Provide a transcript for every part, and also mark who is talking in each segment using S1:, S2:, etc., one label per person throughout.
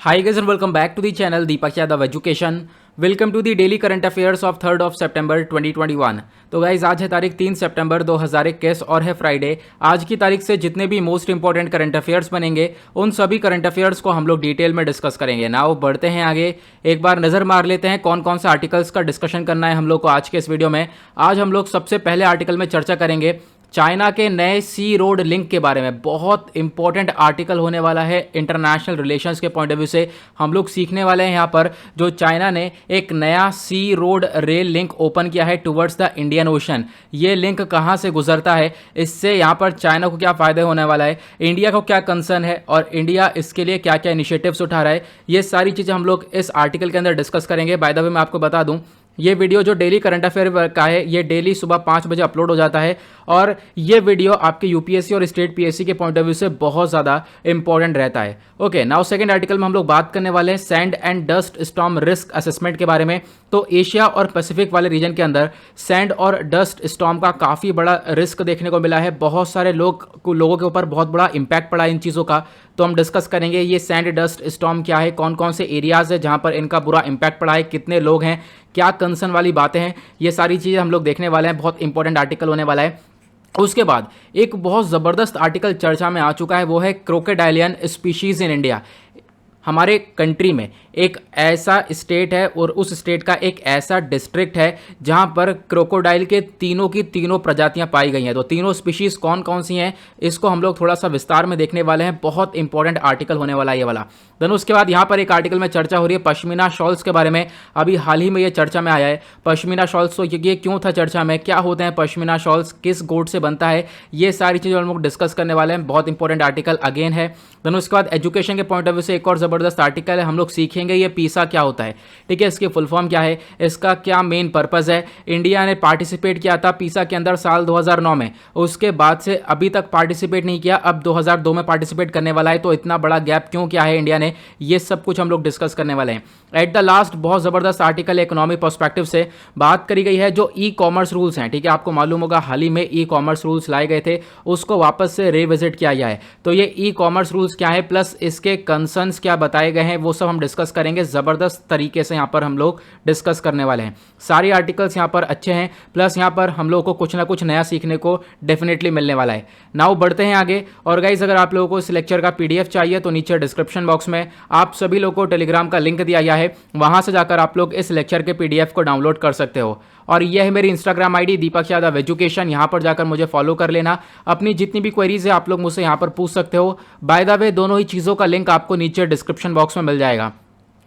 S1: Hi guys and welcome back to the channel Deepak Yadav Education. Welcome to the daily current affairs of 3rd of September 2021। तो guys आज है तारीख 3 सितंबर 2021 और है Friday. आज की तारीख से जितने भी मोस्ट इंपॉर्टेंट करंट अफेयर्स बनेंगे उन सभी करंट अफेयर्स को हम लोग डिटेल में डिस्कस करेंगे। नाउ बढ़ते हैं आगे, एक बार नजर मार लेते हैं कौन कौन से आर्टिकल्स का डिस्कशन करना है हम लोग को आज के इस वीडियो में। आज हम लोग सबसे पहले आर्टिकल में चर्चा करेंगे चाइना के नए सी रोड लिंक के बारे में। बहुत इंपॉर्टेंट आर्टिकल होने वाला है इंटरनेशनल रिलेशंस के पॉइंट ऑफ व्यू से। हम लोग सीखने वाले हैं यहाँ पर जो चाइना ने एक नया सी रोड रेल लिंक ओपन किया है टुवर्ड्स द इंडियन ओशन। ये लिंक कहाँ से गुजरता है, इससे यहाँ पर चाइना को क्या फ़ायदा होने वाला है, इंडिया को क्या कंसर्न है और इंडिया इसके लिए क्या क्या इनिशिएटिव्स उठा रहा है, ये सारी चीज़ें हम लोग इस आर्टिकल के अंदर डिस्कस करेंगे। बाय द वे मैं आपको बता दूँ ये वीडियो जो डेली करंट अफेयर का है ये डेली सुबह 5 बजे अपलोड हो जाता है और ये वीडियो आपके यूपीएससी और स्टेट पीएससी के पॉइंट ऑफ व्यू से बहुत ज़्यादा इंपॉर्टेंट रहता है। ओके, नाउ सेकंड आर्टिकल में हम लोग बात करने वाले हैं sand and dust storm risk assessment के बारे में। तो एशिया और पैसिफिक वाले रीजन के अंदर सैंड और डस्ट स्टॉर्म का काफ़ी बड़ा रिस्क देखने को मिला है। बहुत सारे लोगों के ऊपर बहुत बड़ा इंपैक्ट पड़ा है इन चीज़ों का। तो हम डिस्कस करेंगे ये सैंड डस्ट स्टॉर्म क्या है, कौन कौन से एरियाज है जहाँ पर इनका बुरा इंपैक्ट पड़ा है, कितने लोग हैं, क्या कंसर्न वाली बातें हैं, ये सारी चीज़ें हम लोग देखने वाले हैं। बहुत इंपॉर्टेंट आर्टिकल होने वाला है। उसके बाद एक बहुत ज़बरदस्त आर्टिकल चर्चा में आ चुका है, वो है क्रोकोडाइलियन स्पीशीज़ इन इंडिया। हमारे कंट्री में एक ऐसा स्टेट है और उस स्टेट का एक ऐसा डिस्ट्रिक्ट है जहां पर क्रोकोडाइल के तीनों की तीनों प्रजातियां पाई गई हैं। तो तीनों स्पीशीज़ कौन कौन सी हैं इसको हम लोग थोड़ा सा विस्तार में देखने वाले हैं। बहुत इंपॉर्टेंट आर्टिकल होने वाला है ये वाला। देन उसके बाद यहाँ पर एक आर्टिकल में चर्चा हो रही है पश्मीना शॉल्स के बारे में। अभी हाल ही में ये चर्चा में आया है पश्मीना शॉल्स। तो ये क्यों था चर्चा में, क्या होते हैं पश्मीना शॉल्स, किस गोट से बनता है, ये सारी चीज़ें हम लोग डिस्कस करने वाले हैं। बहुत इंपॉर्टेंट आर्टिकल अगेन है। देन उसके बाद एजुकेशन के पॉइंट ऑफ व्यू से एक और ज़बरदस्त आर्टिकल है। हम लोग सीखेंगे ये पीसा क्या होता है, ठीक है, इसकी फुल फॉर्म क्या है, इसका क्या मेन पर्पज़ है। इंडिया ने पार्टिसिपेट किया था पीसा के अंदर साल 2009 में, उसके बाद से अभी तक पार्टिसिपेट नहीं किया, अब 2002 में पार्टिसिपेट करने वाला है। तो इतना बड़ा गैप क्यों किया है इंडिया ने, ये सब कुछ हम लोग डिस्कस करने वाले हैं। एट द लास्ट बहुत ज़बरदस्त आर्टिकल इकोनॉमिक पर्सपेक्टिव से बात करी गई है जो ई कॉमर्स रूल्स हैं, ठीक है। आपको मालूम होगा हाल ही में ई कॉमर्स रूल्स लाए गए थे, उसको वापस से रिविजिट किया गया है। तो ये ई कॉमर्स रूल्स क्या है प्लस इसके कंसर्न्स क्या बताए गए हैं वो सब हम डिस्कस करेंगे। ज़बरदस्त तरीके से यहाँ पर हम लोग डिस्कस करने वाले हैं। सारे आर्टिकल्स यहाँ पर अच्छे हैं, प्लस यहाँ पर हम लोगों को कुछ ना कुछ नया सीखने को डेफिनेटली मिलने वाला है। नाउ बढ़ते हैं आगे। और गाइज अगर आप लोगों को इस लेक्चर का पीडीएफ चाहिए तो नीचे डिस्क्रिप्शन बॉक्स में आप सभी लोगों को टेलीग्राम का लिंक दिया गया है, वहां से जाकर आप लोग इस लेक्चर के पीडीएफ को डाउनलोड कर सकते हो। और यह है मेरी Instagram ID Deepak Yadav education, यहाँ पर जाकर मुझे फॉलो कर लेना। अपनी जितनी भी क्वेरीज है आप लोग मुझसे यहाँ पर पूछ सकते हो। बाय द वे दोनों ही चीज़ों का लिंक आपको नीचे डिस्क्रिप्शन बॉक्स में मिल जाएगा।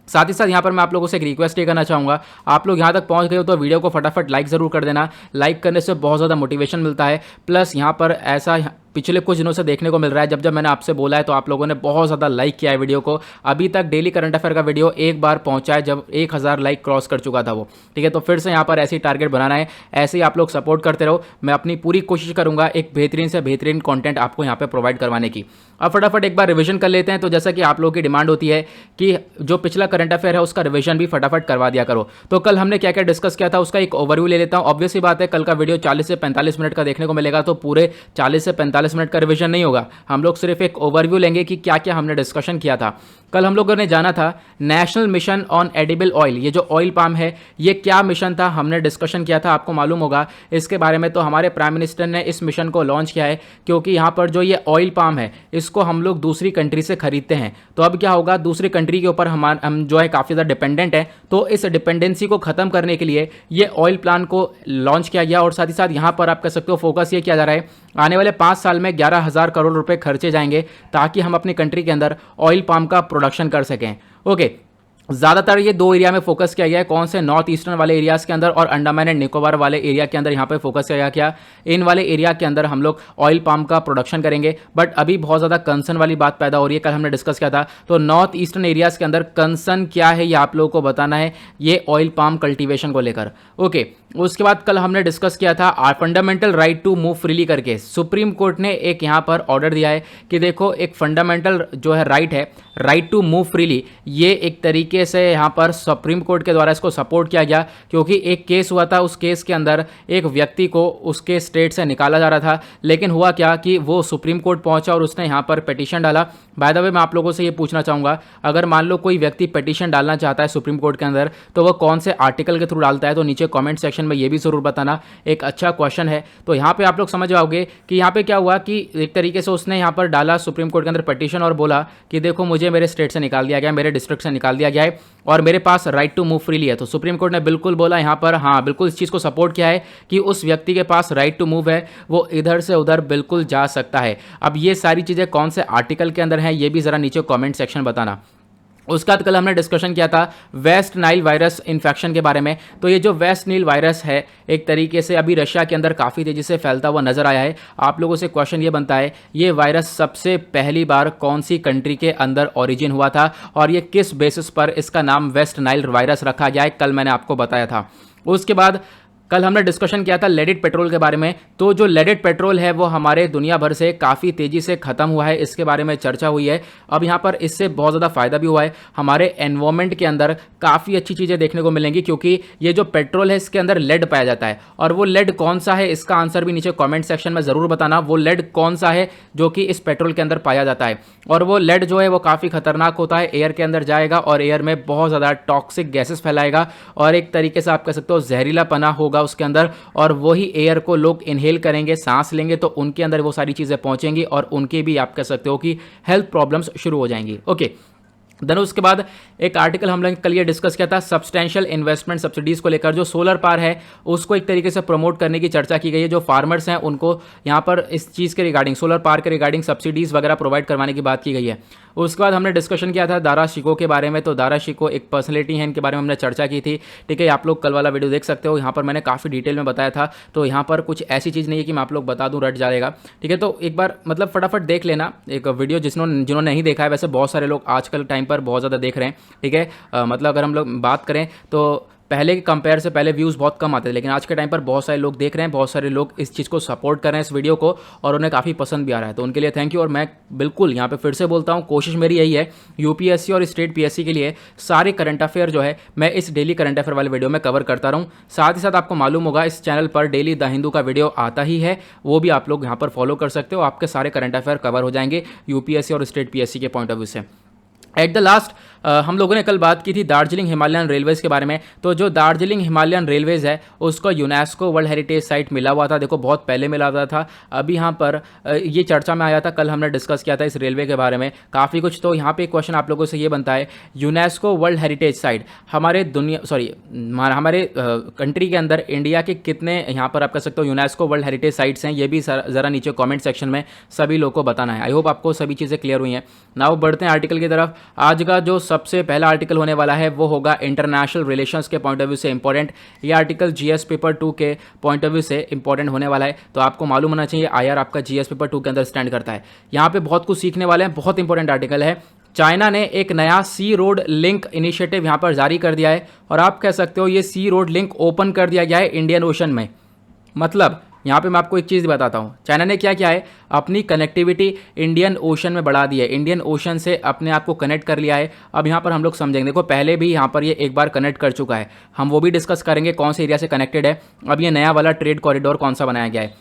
S1: साथ ही साथ यहाँ पर मैं आप लोगों से एक रिक्वेस्ट ये करना चाहूँगा, आप लोग यहाँ तक पहुँच गए हो तो वीडियो को फटाफट लाइक ज़रूर कर देना। लाइक करने से बहुत ज़्यादा मोटिवेशन मिलता है। प्लस यहाँ पर ऐसा पिछले कुछ दिनों से देखने को मिल रहा है, जब मैंने आपसे बोला है तो आप लोगों ने बहुत ज़्यादा लाइक किया है वीडियो को। अभी तक डेली करंट अफेयर का वीडियो एक बार पहुंचा है जब 1000 लाइक क्रॉस कर चुका था वो, ठीक है। तो फिर से यहाँ पर ऐसे ही टारगेट बनाना है, ऐसे ही आप लोग सपोर्ट करते रहो। मैं अपनी पूरी कोशिश करूँगा एक बेहतरीन से बेहतरीन कॉन्टेंट आपको यहाँ पर प्रोवाइड करवाने की। अब फटाफट एक बार रिविजन कर लेते हैं। तो जैसा कि आप लोगों की डिमांड होती है कि जो पिछला करंट अफेयर है उसका रिविजन भी फटाफट करवा दिया करो। तो कल हमने क्या क्या डिस्कस किया था उसका एक ओवरव्यू ले लेता हूँ। ऑब्वियस ही बात है कल का वीडियो 40 से 45 मिनट का देखने को मिलेगा, तो पूरे 40 से 45 मिनट का रिविजन नहीं होगा। हम लोग सिर्फ एक ओवरव्यू लेंगे कि क्या क्या हमने डिस्कशन किया था। कल हम लोगों ने जाना था national mission on edible oil, ये जो ऑयल पाम है ये क्या मिशन था हमने डिस्कशन किया था, आपको मालूम होगा इसके बारे में। तो हमारे प्राइम मिनिस्टर ने इस मिशन को लॉन्च किया है क्योंकि यहाँ पर जो ये ऑयल पाम है इसको हम लोग दूसरी कंट्री से खरीदते हैं। तो अब क्या होगा, दूसरी कंट्री के ऊपर हम जो है काफ़ी ज़्यादा डिपेंडेंट है। तो इस डिपेंडेंसी को ख़त्म करने के लिए ये ऑयल प्लान को लॉन्च किया गया। और साथ ही साथ यहाँ पर आप कह सकते हो फोकस ये किया जा रहा है आने वाले 5 साल में 11,000 करोड़ रुपए खर्चे जाएंगे ताकि हम अपनी कंट्री के अंदर ऑयल पाम का प्रोडक्शन कर सकें। ओके, ज़्यादातर ये दो एरिया में फोकस किया गया है, कौन से, नॉर्थ ईस्टर्न वाले एरियाज़ के अंदर और अंडमान एंड निकोबार वाले एरिया के अंदर यहाँ पे फोकस किया गया। क्या इन वाले एरिया के अंदर हम लोग ऑयल पाम का प्रोडक्शन करेंगे। बट अभी बहुत ज़्यादा कंसर्न वाली बात पैदा हो रही है, कल हमने डिस्कस किया था। तो नॉर्थ ईस्टर्न एरियाज़ के अंदर कंसर्न क्या है ये आप लोगों को बताना है, ये ऑयल पाम कल्टिवेशन को लेकर। ओके, उसके बाद कल हमने डिस्कस किया था fundamental right to move freely करके। सुप्रीम कोर्ट ने एक यहाँ पर ऑर्डर दिया है कि देखो एक फंडामेंटल जो है राइट है, राइट टू मूव फ्रीली, ये एक तरीके से यहाँ पर सुप्रीम कोर्ट के द्वारा इसको सपोर्ट किया गया क्योंकि एक केस हुआ था, उस केस के अंदर एक व्यक्ति को उसके स्टेट से निकाला जा रहा था। लेकिन हुआ क्या कि वो सुप्रीम कोर्ट पहुंचा और उसने यहाँ पर पिटीशन डाला। बाय द वे मैं आप लोगों से ये पूछना चाहूँगा, अगर मान लो कोई व्यक्ति पिटीशन डालना चाहता है सुप्रीम कोर्ट के अंदर, तो वो कौन से आर्टिकल के थ्रू डालता है? तो नीचे कमेंट सेक्शन में ये भी ज़रूर बताना, एक अच्छा क्वेश्चन है। तो यहाँ पे आप लोग समझ जाओगे कि यहाँ पे क्या हुआ कि एक तरीके से उसने यहाँ पर डाला सुप्रीम कोर्ट के अंदर पिटीशन और बोला कि देखो मुझे मेरे स्टेट से निकाल दिया गया, मेरे डिस्ट्रिक्ट से निकाल दिया गया है और मेरे पास राइट टू मूव फ्रीली है। तो सुप्रीम कोर्ट ने बिल्कुल बोला यहाँ पर, हाँ बिल्कुल इस चीज़ को सपोर्ट किया है कि उस व्यक्ति के पास राइट टू मूव है, वो इधर से उधर बिल्कुल जा सकता है। अब ये सारी चीज़ें कौन से आर्टिकल के अंदर हैं ये भी ज़रा नीचे कमेंट सेक्शन बताना। उसके बाद कल हमने डिस्कशन किया था वेस्ट नाइल वायरस इन्फेक्शन के बारे में। तो ये जो वेस्ट नाइल वायरस है एक तरीके से अभी रशिया के अंदर काफ़ी तेज़ी से फैलता हुआ नजर आया है। आप लोगों से क्वेश्चन ये बनता है, ये वायरस सबसे पहली बार कौन सी कंट्री के अंदर ओरिजिन हुआ था और ये किस बेसिस पर इसका नाम वेस्ट नाइल वायरस रखा गया है, कल मैंने आपको बताया था। उसके बाद कल हमने डिस्कशन किया था लेडेड पेट्रोल के बारे में। तो जो लेडेड पेट्रोल है वो हमारे दुनिया भर से काफ़ी तेज़ी से ख़त्म हुआ है, इसके बारे में चर्चा हुई है। अब यहाँ पर इससे बहुत ज़्यादा फ़ायदा भी हुआ है, हमारे एनवायरमेंट के अंदर काफ़ी अच्छी चीज़ें देखने को मिलेंगी, क्योंकि ये जो पेट्रोल है इसके अंदर लेड पाया जाता है। और वो लेड कौन सा है इसका आंसर भी नीचे कॉमेंट सेक्शन में ज़रूर बताना, वो लेड कौन सा है जो कि इस पेट्रोल के अंदर पाया जाता है। और वो लेड जो है वो काफ़ी खतरनाक होता है, एयर के अंदर जाएगा और एयर में बहुत ज़्यादा टॉक्सिक गैसेस फैलाएगा और एक तरीके से आप कह सकते हो जहरीला पना होगा उसके अंदर, और वही एयर को लोग इनहेल करेंगे, सांस लेंगे तो उनके अंदर वो सारी चीज़ें पहुंचेंगी और उनके भी आप कह सकते हो कि हेल्थ प्रॉब्लम्स शुरू हो जाएंगी। ओके, देन उसके बाद एक आर्टिकल हम लोग कल ये डिस्कस किया था सब्सटेंशियल इन्वेस्टमेंट सब्सिडीज़ को लेकर। जो सोलर पावर है उसको एक तरीके से प्रमोट करने की चर्चा की गई है। जो फार्मर्स हैं उनको यहाँ पर इस चीज़ के रिगार्डिंग, सोलर पावर के रिगार्डिंग सब्सिडीज़ वगैरह प्रोवाइड करवाने की बात की गई है। उसके बाद हमने डिस्कशन किया था दारा शिकोह के बारे में। तो दारा शिकोह एक पर्सनैलिटी है, इनके बारे में हमने चर्चा की थी। ठीक है, आप लोग कल वाला वीडियो देख सकते हो, यहाँ पर मैंने काफ़ी डिटेल में बताया था। तो यहाँ पर कुछ ऐसी चीज़ नहीं है कि मैं आप लोग बता दूँ रट जाएगा। ठीक है, तो एक बार मतलब फटाफट देख लेना एक वीडियो, जिन्होंने नहीं देखा है। वैसे बहुत सारे लोग आजकल टाइम पर बहुत ज़्यादा देख रहे हैं। ठीक है, मतलब अगर हम लोग बात करें तो पहले के कंपेयर से पहले व्यूज़ बहुत कम आते थे, लेकिन आज के टाइम पर बहुत सारे लोग देख रहे हैं, बहुत सारे लोग इस चीज़ को सपोर्ट कर रहे हैं इस वीडियो को, और उन्हें काफ़ी पसंद भी आ रहा है। तो उनके लिए थैंक यू। और मैं बिल्कुल यहाँ पे फिर से बोलता हूँ, कोशिश मेरी यही है यूपीएससी और स्टेट पीएससी के लिए सारे करंट अफेयर जो है मैं इस डेली करंट अफेयर वाले वीडियो में कवर करता रहूँ। साथ ही साथ आपको मालूम होगा इस चैनल पर डेली द हिंदू का वीडियो आता ही है, वो भी आप लोग यहाँ पर फॉलो कर सकते हो। आपके सारे करंट अफेयर कवर हो जाएंगे यूपीएससी और स्टेट पीएससी के पॉइंट ऑफ व्यू से। एट द लास्ट हम लोगों ने कल बात की थी दार्जिलिंग हिमालयन रेलवेज़ के बारे में। तो जो दार्जिलिंग हिमालयन रेलवेज़ है उसको यूनेस्को वर्ल्ड हेरिटेज साइट मिला हुआ था। देखो बहुत पहले मिला हुआ था, अभी यहाँ पर ये चर्चा में आया था, कल हमने डिस्कस किया था इस रेलवे के बारे में काफ़ी कुछ। तो यहाँ पे एक क्वेश्चन आप लोगों से ये बनता है, यूनेस्को वर्ल्ड हेरिटेज साइट हमारे हमारे कंट्री के अंदर इंडिया के कितने यहाँ पर आप कह सकते हो यूनेस्को वर्ल्ड हेरिटेज साइट्स हैं, ये भी ज़रा नीचे कॉमेंट सेक्शन में सभी लोग को बताना है। आई होप आपको सभी चीज़ें क्लियर हुई हैं। नाउ बढ़ते हैं आर्टिकल की तरफ। आज का जो सबसे पहला आर्टिकल होने वाला है वो होगा इंटरनेशनल रिलेशंस के पॉइंट ऑफ व्यू से इंपॉर्टेंट। ये आर्टिकल जीएस पेपर 2 के पॉइंट ऑफ व्यू से इंपॉर्टेंट होने वाला है। तो आपको मालूम होना चाहिए आईआर आपका जीएस पेपर 2 के अंदर स्टैंड करता है। यहाँ पे बहुत कुछ सीखने वाले हैं, बहुत इंपॉर्टेंट आर्टिकल है। चाइना ने एक नया सी रोड लिंक इनिशिएटिव यहाँ पर जारी कर दिया है, और आप कह सकते हो ये सी रोड लिंक ओपन कर दिया गया है इंडियन ओशन में। मतलब यहाँ पे मैं आपको एक चीज़ बताता हूँ, चाइना ने क्या किया है, अपनी कनेक्टिविटी इंडियन ओशन में बढ़ा दी है, इंडियन ओशन से अपने आप को कनेक्ट कर लिया है। अब यहाँ पर हम लोग समझेंगे, देखो पहले भी यहाँ पर ये एक बार कनेक्ट कर चुका है, हम वो भी डिस्कस करेंगे कौन से एरिया से कनेक्टेड है। अब ये नया वाला ट्रेड कॉरिडोर कौन सा बनाया गया है,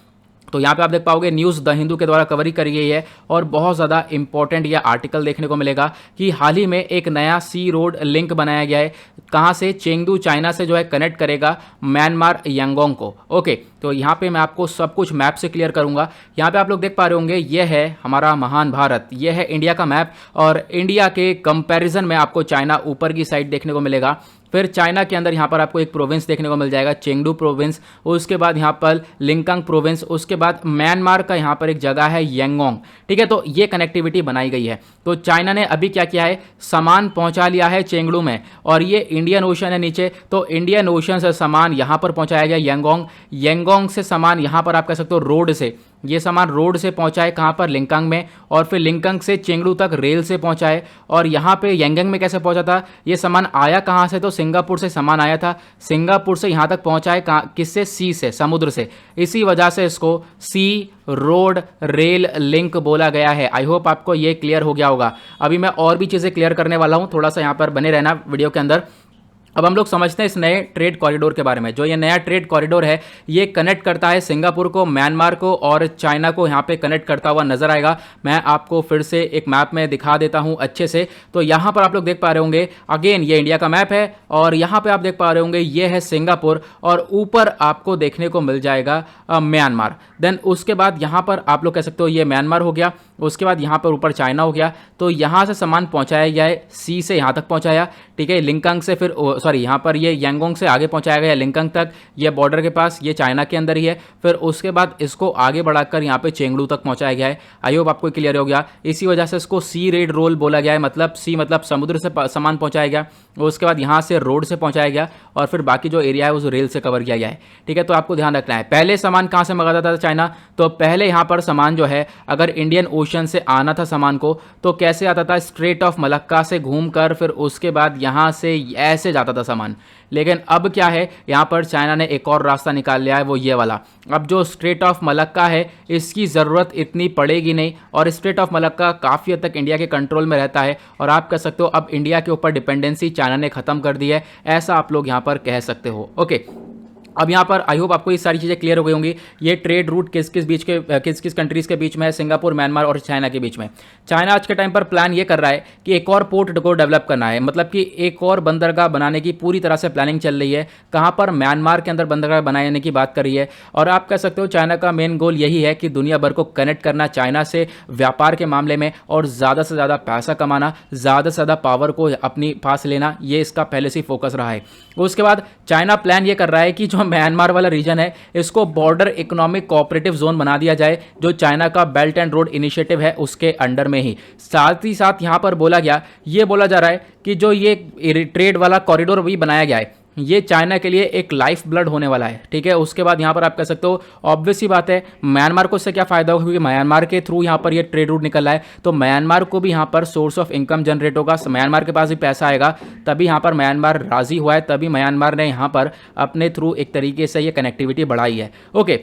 S1: तो यहाँ पे आप देख पाओगे न्यूज़ द हिंदू के द्वारा कवरी करी गई है, और बहुत ज़्यादा इंपॉर्टेंट यह आर्टिकल देखने को मिलेगा कि हाल ही में एक नया सी रोड लिंक बनाया गया है। कहाँ से? चेंगडू चाइना से जो है कनेक्ट करेगा म्यांमार यांगोंग को। ओके, तो यहाँ पे मैं आपको सब कुछ मैप से क्लियर करूँगा। यहाँ पे आप लोग देख पा रहे होंगे, यह है हमारा महान भारत, यह है इंडिया का मैप, और इंडिया के कंपैरिजन में आपको चाइना ऊपर की साइड देखने को मिलेगा। फिर चाइना के अंदर यहाँ पर आपको एक प्रोविंस देखने को मिल जाएगा, चेंगडू प्रोविंस, उसके बाद यहाँ पर लिंकांग प्रोविंस, उसके बाद म्यांमार का यहाँ पर एक जगह है यांगोंग। ठीक है, तो ये कनेक्टिविटी बनाई गई है। तो चाइना ने अभी क्या किया है, सामान पहुँचा लिया है चेंगडू में, और ये इंडियन ओशन है नीचे, तो इंडियन ओशन से सामान यहाँ पर पहुँचाया गया यांगोंग, यांगोंग से सामान यहाँ पर आप कह सकते हो रोड से, ये सामान रोड से पहुंचा है कहाँ पर, लिंकांग में, और फिर लिंकांग से चेंगडू तक रेल से पहुंचा है। और यहाँ पे यांगोंग में कैसे पहुंचा था, ये सामान आया कहाँ से, तो सिंगापुर से सामान आया था, सिंगापुर से यहाँ तक पहुंचा है कहाँ, किससे, सी से, समुद्र से। इसी वजह से इसको सी रोड रेल लिंक बोला गया है। आई होप आपको ये क्लियर हो गया होगा। अभी मैं और भी चीज़ें क्लियर करने वाला हूँ, थोड़ा सा यहाँ पर बने रहना वीडियो के अंदर। अब हम लोग समझते हैं इस नए ट्रेड कॉरिडोर के बारे में। जो ये नया ट्रेड कॉरिडोर है ये कनेक्ट करता है सिंगापुर को, म्यांमार को और चाइना को, यहाँ पे कनेक्ट करता हुआ नजर आएगा। मैं आपको फिर से एक मैप में दिखा देता हूँ अच्छे से। तो यहाँ पर आप लोग देख पा रहे होंगे, अगेन ये इंडिया का मैप है और यहाँ पे आप देख पा रहे होंगे ये है सिंगापुर और ऊपर आपको देखने को मिल जाएगा म्यांमार। देन उसके बाद यहाँ पर आप लोग कह सकते हो ये म्यांमार हो गया, उसके बाद यहाँ पर ऊपर चाइना हो गया। तो यहाँ से सामान पहुँचाया गया है, सी से यहाँ तक पहुँचाया, ठीक है, लिंकांग से, फिर सॉरी यहाँ पर ये यांगोंग से आगे पहुँचाया गया लिंकांग तक, ये बॉर्डर के पास, ये चाइना के अंदर ही है। फिर उसके बाद इसको आगे बढ़ाकर यहाँ पे चेंगडू तक पहुँचाया गया है। आई होप आपको क्लियर हो गया। इसी वजह से इसको सी रेड रोल बोला गया है, मतलब सी मतलब समुद्र से सामान पहुँचाया गया, उसके बाद यहाँ से रोड से पहुँचाया गया और फिर बाकी जो एरिया है उस रेल से कवर किया गया है, ठीक है। तो आपको ध्यान रखना है, पहले सामान कहाँ से मंगाता था चाइना, तो पहले यहाँ पर सामान जो है अगर इंडियन ओशन से आना था सामान को तो कैसे आता था, स्ट्रेट ऑफ मलक्का से घूमकर फिर उसके बाद यहाँ से ऐसे जाता था सामान। लेकिन अब क्या है, यहाँ पर चाइना ने एक और रास्ता निकाल लिया है, वो ये वाला। अब जो स्ट्रेट ऑफ मलक्का है इसकी ज़रूरत इतनी पड़ेगी नहीं और स्ट्रेट ऑफ मलक्का काफ़ी हद तक इंडिया के कंट्रोल में रहता है और आप कह सकते हो अब इंडिया के ऊपर डिपेंडेंसी चाइना ने ख़त्म कर दी है, ऐसा आप लोग यहाँ पर कह सकते हो। ओके, अब यहाँ पर आई होप आपको ये सारी चीज़ें क्लियर हो गई होंगी। ये ट्रेड रूट किस किस कंट्रीज़ के बीच में है, सिंगापुर, म्यांमार और चाइना के बीच में। चाइना आज के टाइम पर प्लान ये कर रहा है कि एक और पोर्ट को डेवलप करना है, मतलब कि एक और बंदरगाह बनाने की पूरी तरह से प्लानिंग चल रही है। कहाँ पर, म्यांमार के अंदर बंदरगाह बनाने की बात कर रही है। और आप कह सकते हो चाइना का मेन गोल यही है कि दुनिया भर को कनेक्ट करना चाइना से व्यापार के मामले में और ज़्यादा से ज़्यादा पैसा कमाना, ज़्यादा से ज़्यादा पावर को अपनी पास लेना, ये इसका पहले से फोकस रहा है। उसके बाद चाइना प्लान ये कर रहा है कि जो म्यांमार वाला रीजन है इसको बॉर्डर इकोनॉमिक कोऑपरेटिव जोन बना दिया जाए, जो चाइना का बेल्ट एंड रोड इनिशिएटिव है उसके अंडर में ही। साथ ही साथ यहां पर बोला जा रहा है कि जो ये ट्रेड वाला कॉरिडोर भी बनाया गया है ये चाइना के लिए एक लाइफ ब्लड होने वाला है, ठीक है। उसके बाद यहाँ पर आप कह सकते हो ऑब्वियस ही बात है म्यांमार को इससे क्या फायदा होगा, क्योंकि म्यांमार के थ्रू यहाँ पर ये ट्रेड रूट निकल रहा है तो म्यांमार को भी यहाँ पर सोर्स ऑफ इनकम जनरेट होगा, म्यांमार के पास भी पैसा आएगा, तभी यहाँ पर म्यांमार राजी हुआ है, तभी म्यांमार ने यहाँ पर अपने थ्रू एक तरीके से ये कनेक्टिविटी बढ़ाई है। ओके,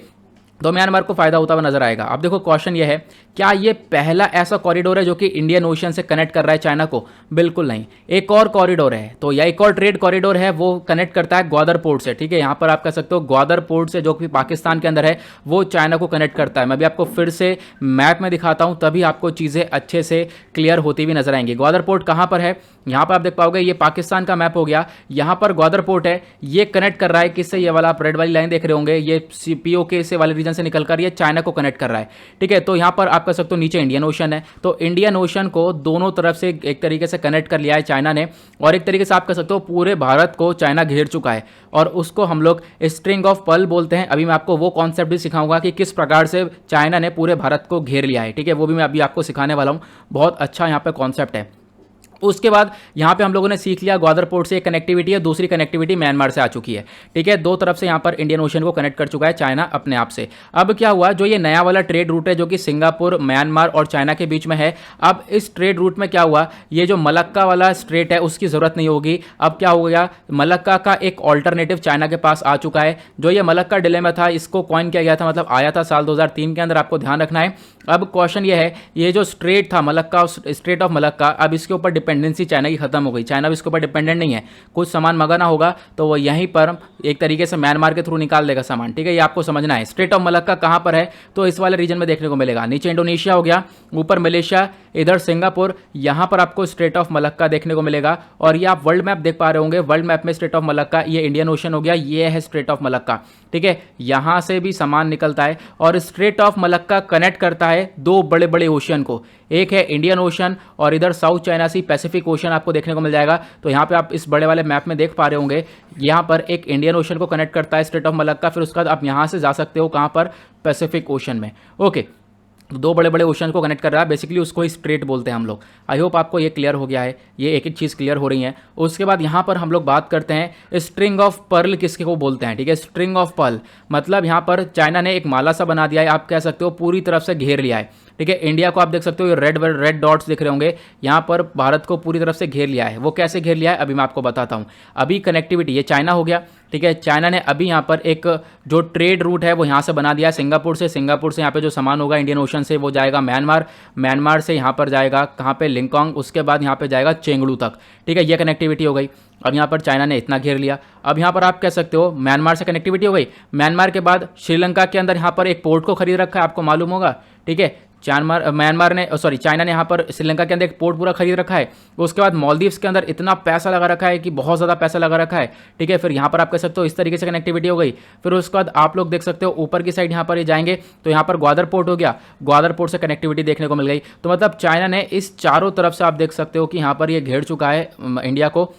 S1: तो म्यांमार को फायदा होता हुआ नजर आएगा। अब देखो क्वेश्चन ये है, क्या ये पहला ऐसा कॉरिडोर है जो कि इंडियन ओशन से कनेक्ट कर रहा है चाइना को? बिल्कुल नहीं, एक और कॉरिडोर है। तो यह एक और ट्रेड कॉरिडोर है, वो कनेक्ट करता है ग्वादर पोर्ट से, ठीक है। यहाँ पर आप कह सकते हो ग्वादर पोर्ट से, जो कि पाकिस्तान के अंदर है, वो चाइना को कनेक्ट करता है। मैं भी आपको फिर से मैप में दिखाता हूँ, तभी आपको चीज़ें अच्छे से क्लियर होती हुई नजर आएंगी। ग्वादर पोर्ट कहाँ पर है, यहाँ पर आप देख पाओगे, ये पाकिस्तान का मैप हो गया, यहाँ पर ग्वादर पोर्ट है, ये कनेक्ट कर रहा है किससे, ये वाला आप रेड वाली लाइन देख रहे होंगे, ये POK से वाले रीजन से निकलकर ये चाइना को कनेक्ट कर रहा है, ठीक है। तो यहाँ पर आप कह सकते हो नीचे इंडियन ओशन है, तो इंडियन ओशन को दोनों तरफ से एक तरीके से कनेक्ट कर लिया है चाइना ने, और एक तरीके से आप कह सकते हो पूरे भारत को चाइना घेर चुका है, और उसको हम लोग स्ट्रिंग ऑफ पर्ल बोलते हैं। अभी मैं आपको वो कॉन्सेप्ट भी सिखाऊंगा कि किस प्रकार से चाइना ने पूरे भारत को घेर लिया है, ठीक है, वो भी मैं अभी आपको सिखाने वाला हूँ। बहुत अच्छा यहाँ पे कॉन्सेप्ट है। उसके बाद यहाँ पे हम लोगों ने सीख लिया ग्वादर पोर्ट से एक कनेक्टिविटी है, दूसरी कनेक्टिविटी म्यांमार से आ चुकी है, ठीक है। दो तरफ से यहाँ पर इंडियन ओशन को कनेक्ट कर चुका है चाइना अपने आप से। अब क्या हुआ, जो ये नया वाला ट्रेड रूट है जो कि सिंगापुर, म्यांमार और चाइना के बीच में है, अब इस ट्रेड रूट में क्या हुआ, ये जो मलक्का वाला स्ट्रेट है उसकी ज़रूरत नहीं होगी। अब क्या हो गया, मलक्का का एक ऑल्टरनेटिव चाइना के पास आ चुका है। जो ये मलक्का डिलेमा था इसको कॉइन किया गया था, मतलब आया था साल 2003 के अंदर, आपको ध्यान रखना है। अब क्वेश्चन ये है, ये जो स्ट्रेट था मलक्का, स्ट्रेट ऑफ मलक्का, अब इसके ऊपर डिपेंडेंसी चाइना की खत्म हो गई, चाइना भी इसके ऊपर डिपेंडेंट नहीं है। कुछ सामान मंगाना होगा तो वो यहीं पर एक तरीके से म्यांमार के थ्रू निकाल देगा सामान, ठीक है, ये आपको समझना है। स्ट्रेट ऑफ मलक्का कहाँ पर है, तो इस वाले रीजन में देखने को मिलेगा, नीचे इंडोनेशिया हो गया, ऊपर मलेशिया, इधर सिंगापुर, यहाँ पर आपको स्ट्रेट ऑफ मलक्का देखने को मिलेगा। और ये आप वर्ल्ड मैप देख पा रहे होंगे, वर्ल्ड मैप में स्ट्रेट ऑफ मलक्का, ये इंडियन ओशन हो गया, ये है स्ट्रेट ऑफ मलक्का, ठीक है। यहाँ से भी सामान निकलता है और स्ट्रेट ऑफ मलक्का कनेक्ट करता है दो बड़े बड़े ओशन को, एक है इंडियन ओशन और इधर साउथ चाइना सी पैसिफिक ओशन आपको देखने को मिल जाएगा। तो यहाँ पे आप इस बड़े वाले मैप में देख पा रहे होंगे, यहाँ पर एक इंडियन ओशन को कनेक्ट करता है स्ट्रेट ऑफ मलक्का, फिर उसके बाद आप यहाँ से जा सकते हो कहाँ पर, पैसिफिक ओशन में। ओके, तो दो बड़े बड़े ओशन को कनेक्ट कर रहा है, बेसिकली उसको ही स्ट्रेट बोलते हैं हम लोग। आई होप आपको ये क्लियर हो गया है, ये एक एक चीज़ क्लियर हो रही है। उसके बाद यहाँ पर हम लोग बात करते हैं स्ट्रिंग ऑफ पर्ल किसके को बोलते हैं, ठीक है। स्ट्रिंग ऑफ पर्ल मतलब यहाँ पर चाइना ने एक माला सा बना दिया है, आप कह सकते हो पूरी तरफ से घेर लिया है, ठीक है। इंडिया को आप देख सकते हो, रेड डॉट्स दिख रहे होंगे, यहाँ पर भारत को पूरी तरफ से घेर लिया है। वो कैसे घेर लिया है अभी मैं आपको बताता हूँ। अभी कनेक्टिविटी, ये चाइना हो गया, ठीक है। चाइना ने अभी यहाँ पर एक जो ट्रेड रूट है वो यहाँ से बना दिया है सिंगापुर से यहाँ पे जो सामान होगा इंडियन ओशन से वो जाएगा म्यांमार से यहाँ पर जाएगा कहाँ पे लिंगकोंग, उसके बाद यहाँ पे जाएगा चेंगडू तक। ठीक है, ये कनेक्टिविटी हो गई। अब यहाँ पर चाइना ने इतना घेर लिया। अब यहाँ पर आप कह सकते हो म्यांमार से कनेक्टिविटी हो गई। म्यांमार के बाद श्रीलंका के अंदर यहाँ पर एक पोर्ट को खरीद रखा है, आपको मालूम होगा। ठीक है, चाइना ने यहाँ पर श्रीलंका के अंदर एक पोर्ट पूरा खरीद रखा है। उसके बाद मालदीव्स के अंदर इतना पैसा लगा रखा है कि बहुत ज़्यादा पैसा लगा रखा है। ठीक है, फिर यहाँ पर आप कह सकते हो इस तरीके से कनेक्टिविटी हो गई। फिर उसके बाद आप लोग देख सकते हो ऊपर की साइड यहाँ पर ये जाएंगे तो यहाँ पर ग्वादर पोर्ट हो गया, ग्वादर पोर्ट से कनेक्टिविटी देखने को मिल गई। तो मतलब चाइना ने इस चारों तरफ से आप देख सकते हो कि यहाँ पर ये घेर चुका है इंडिया को।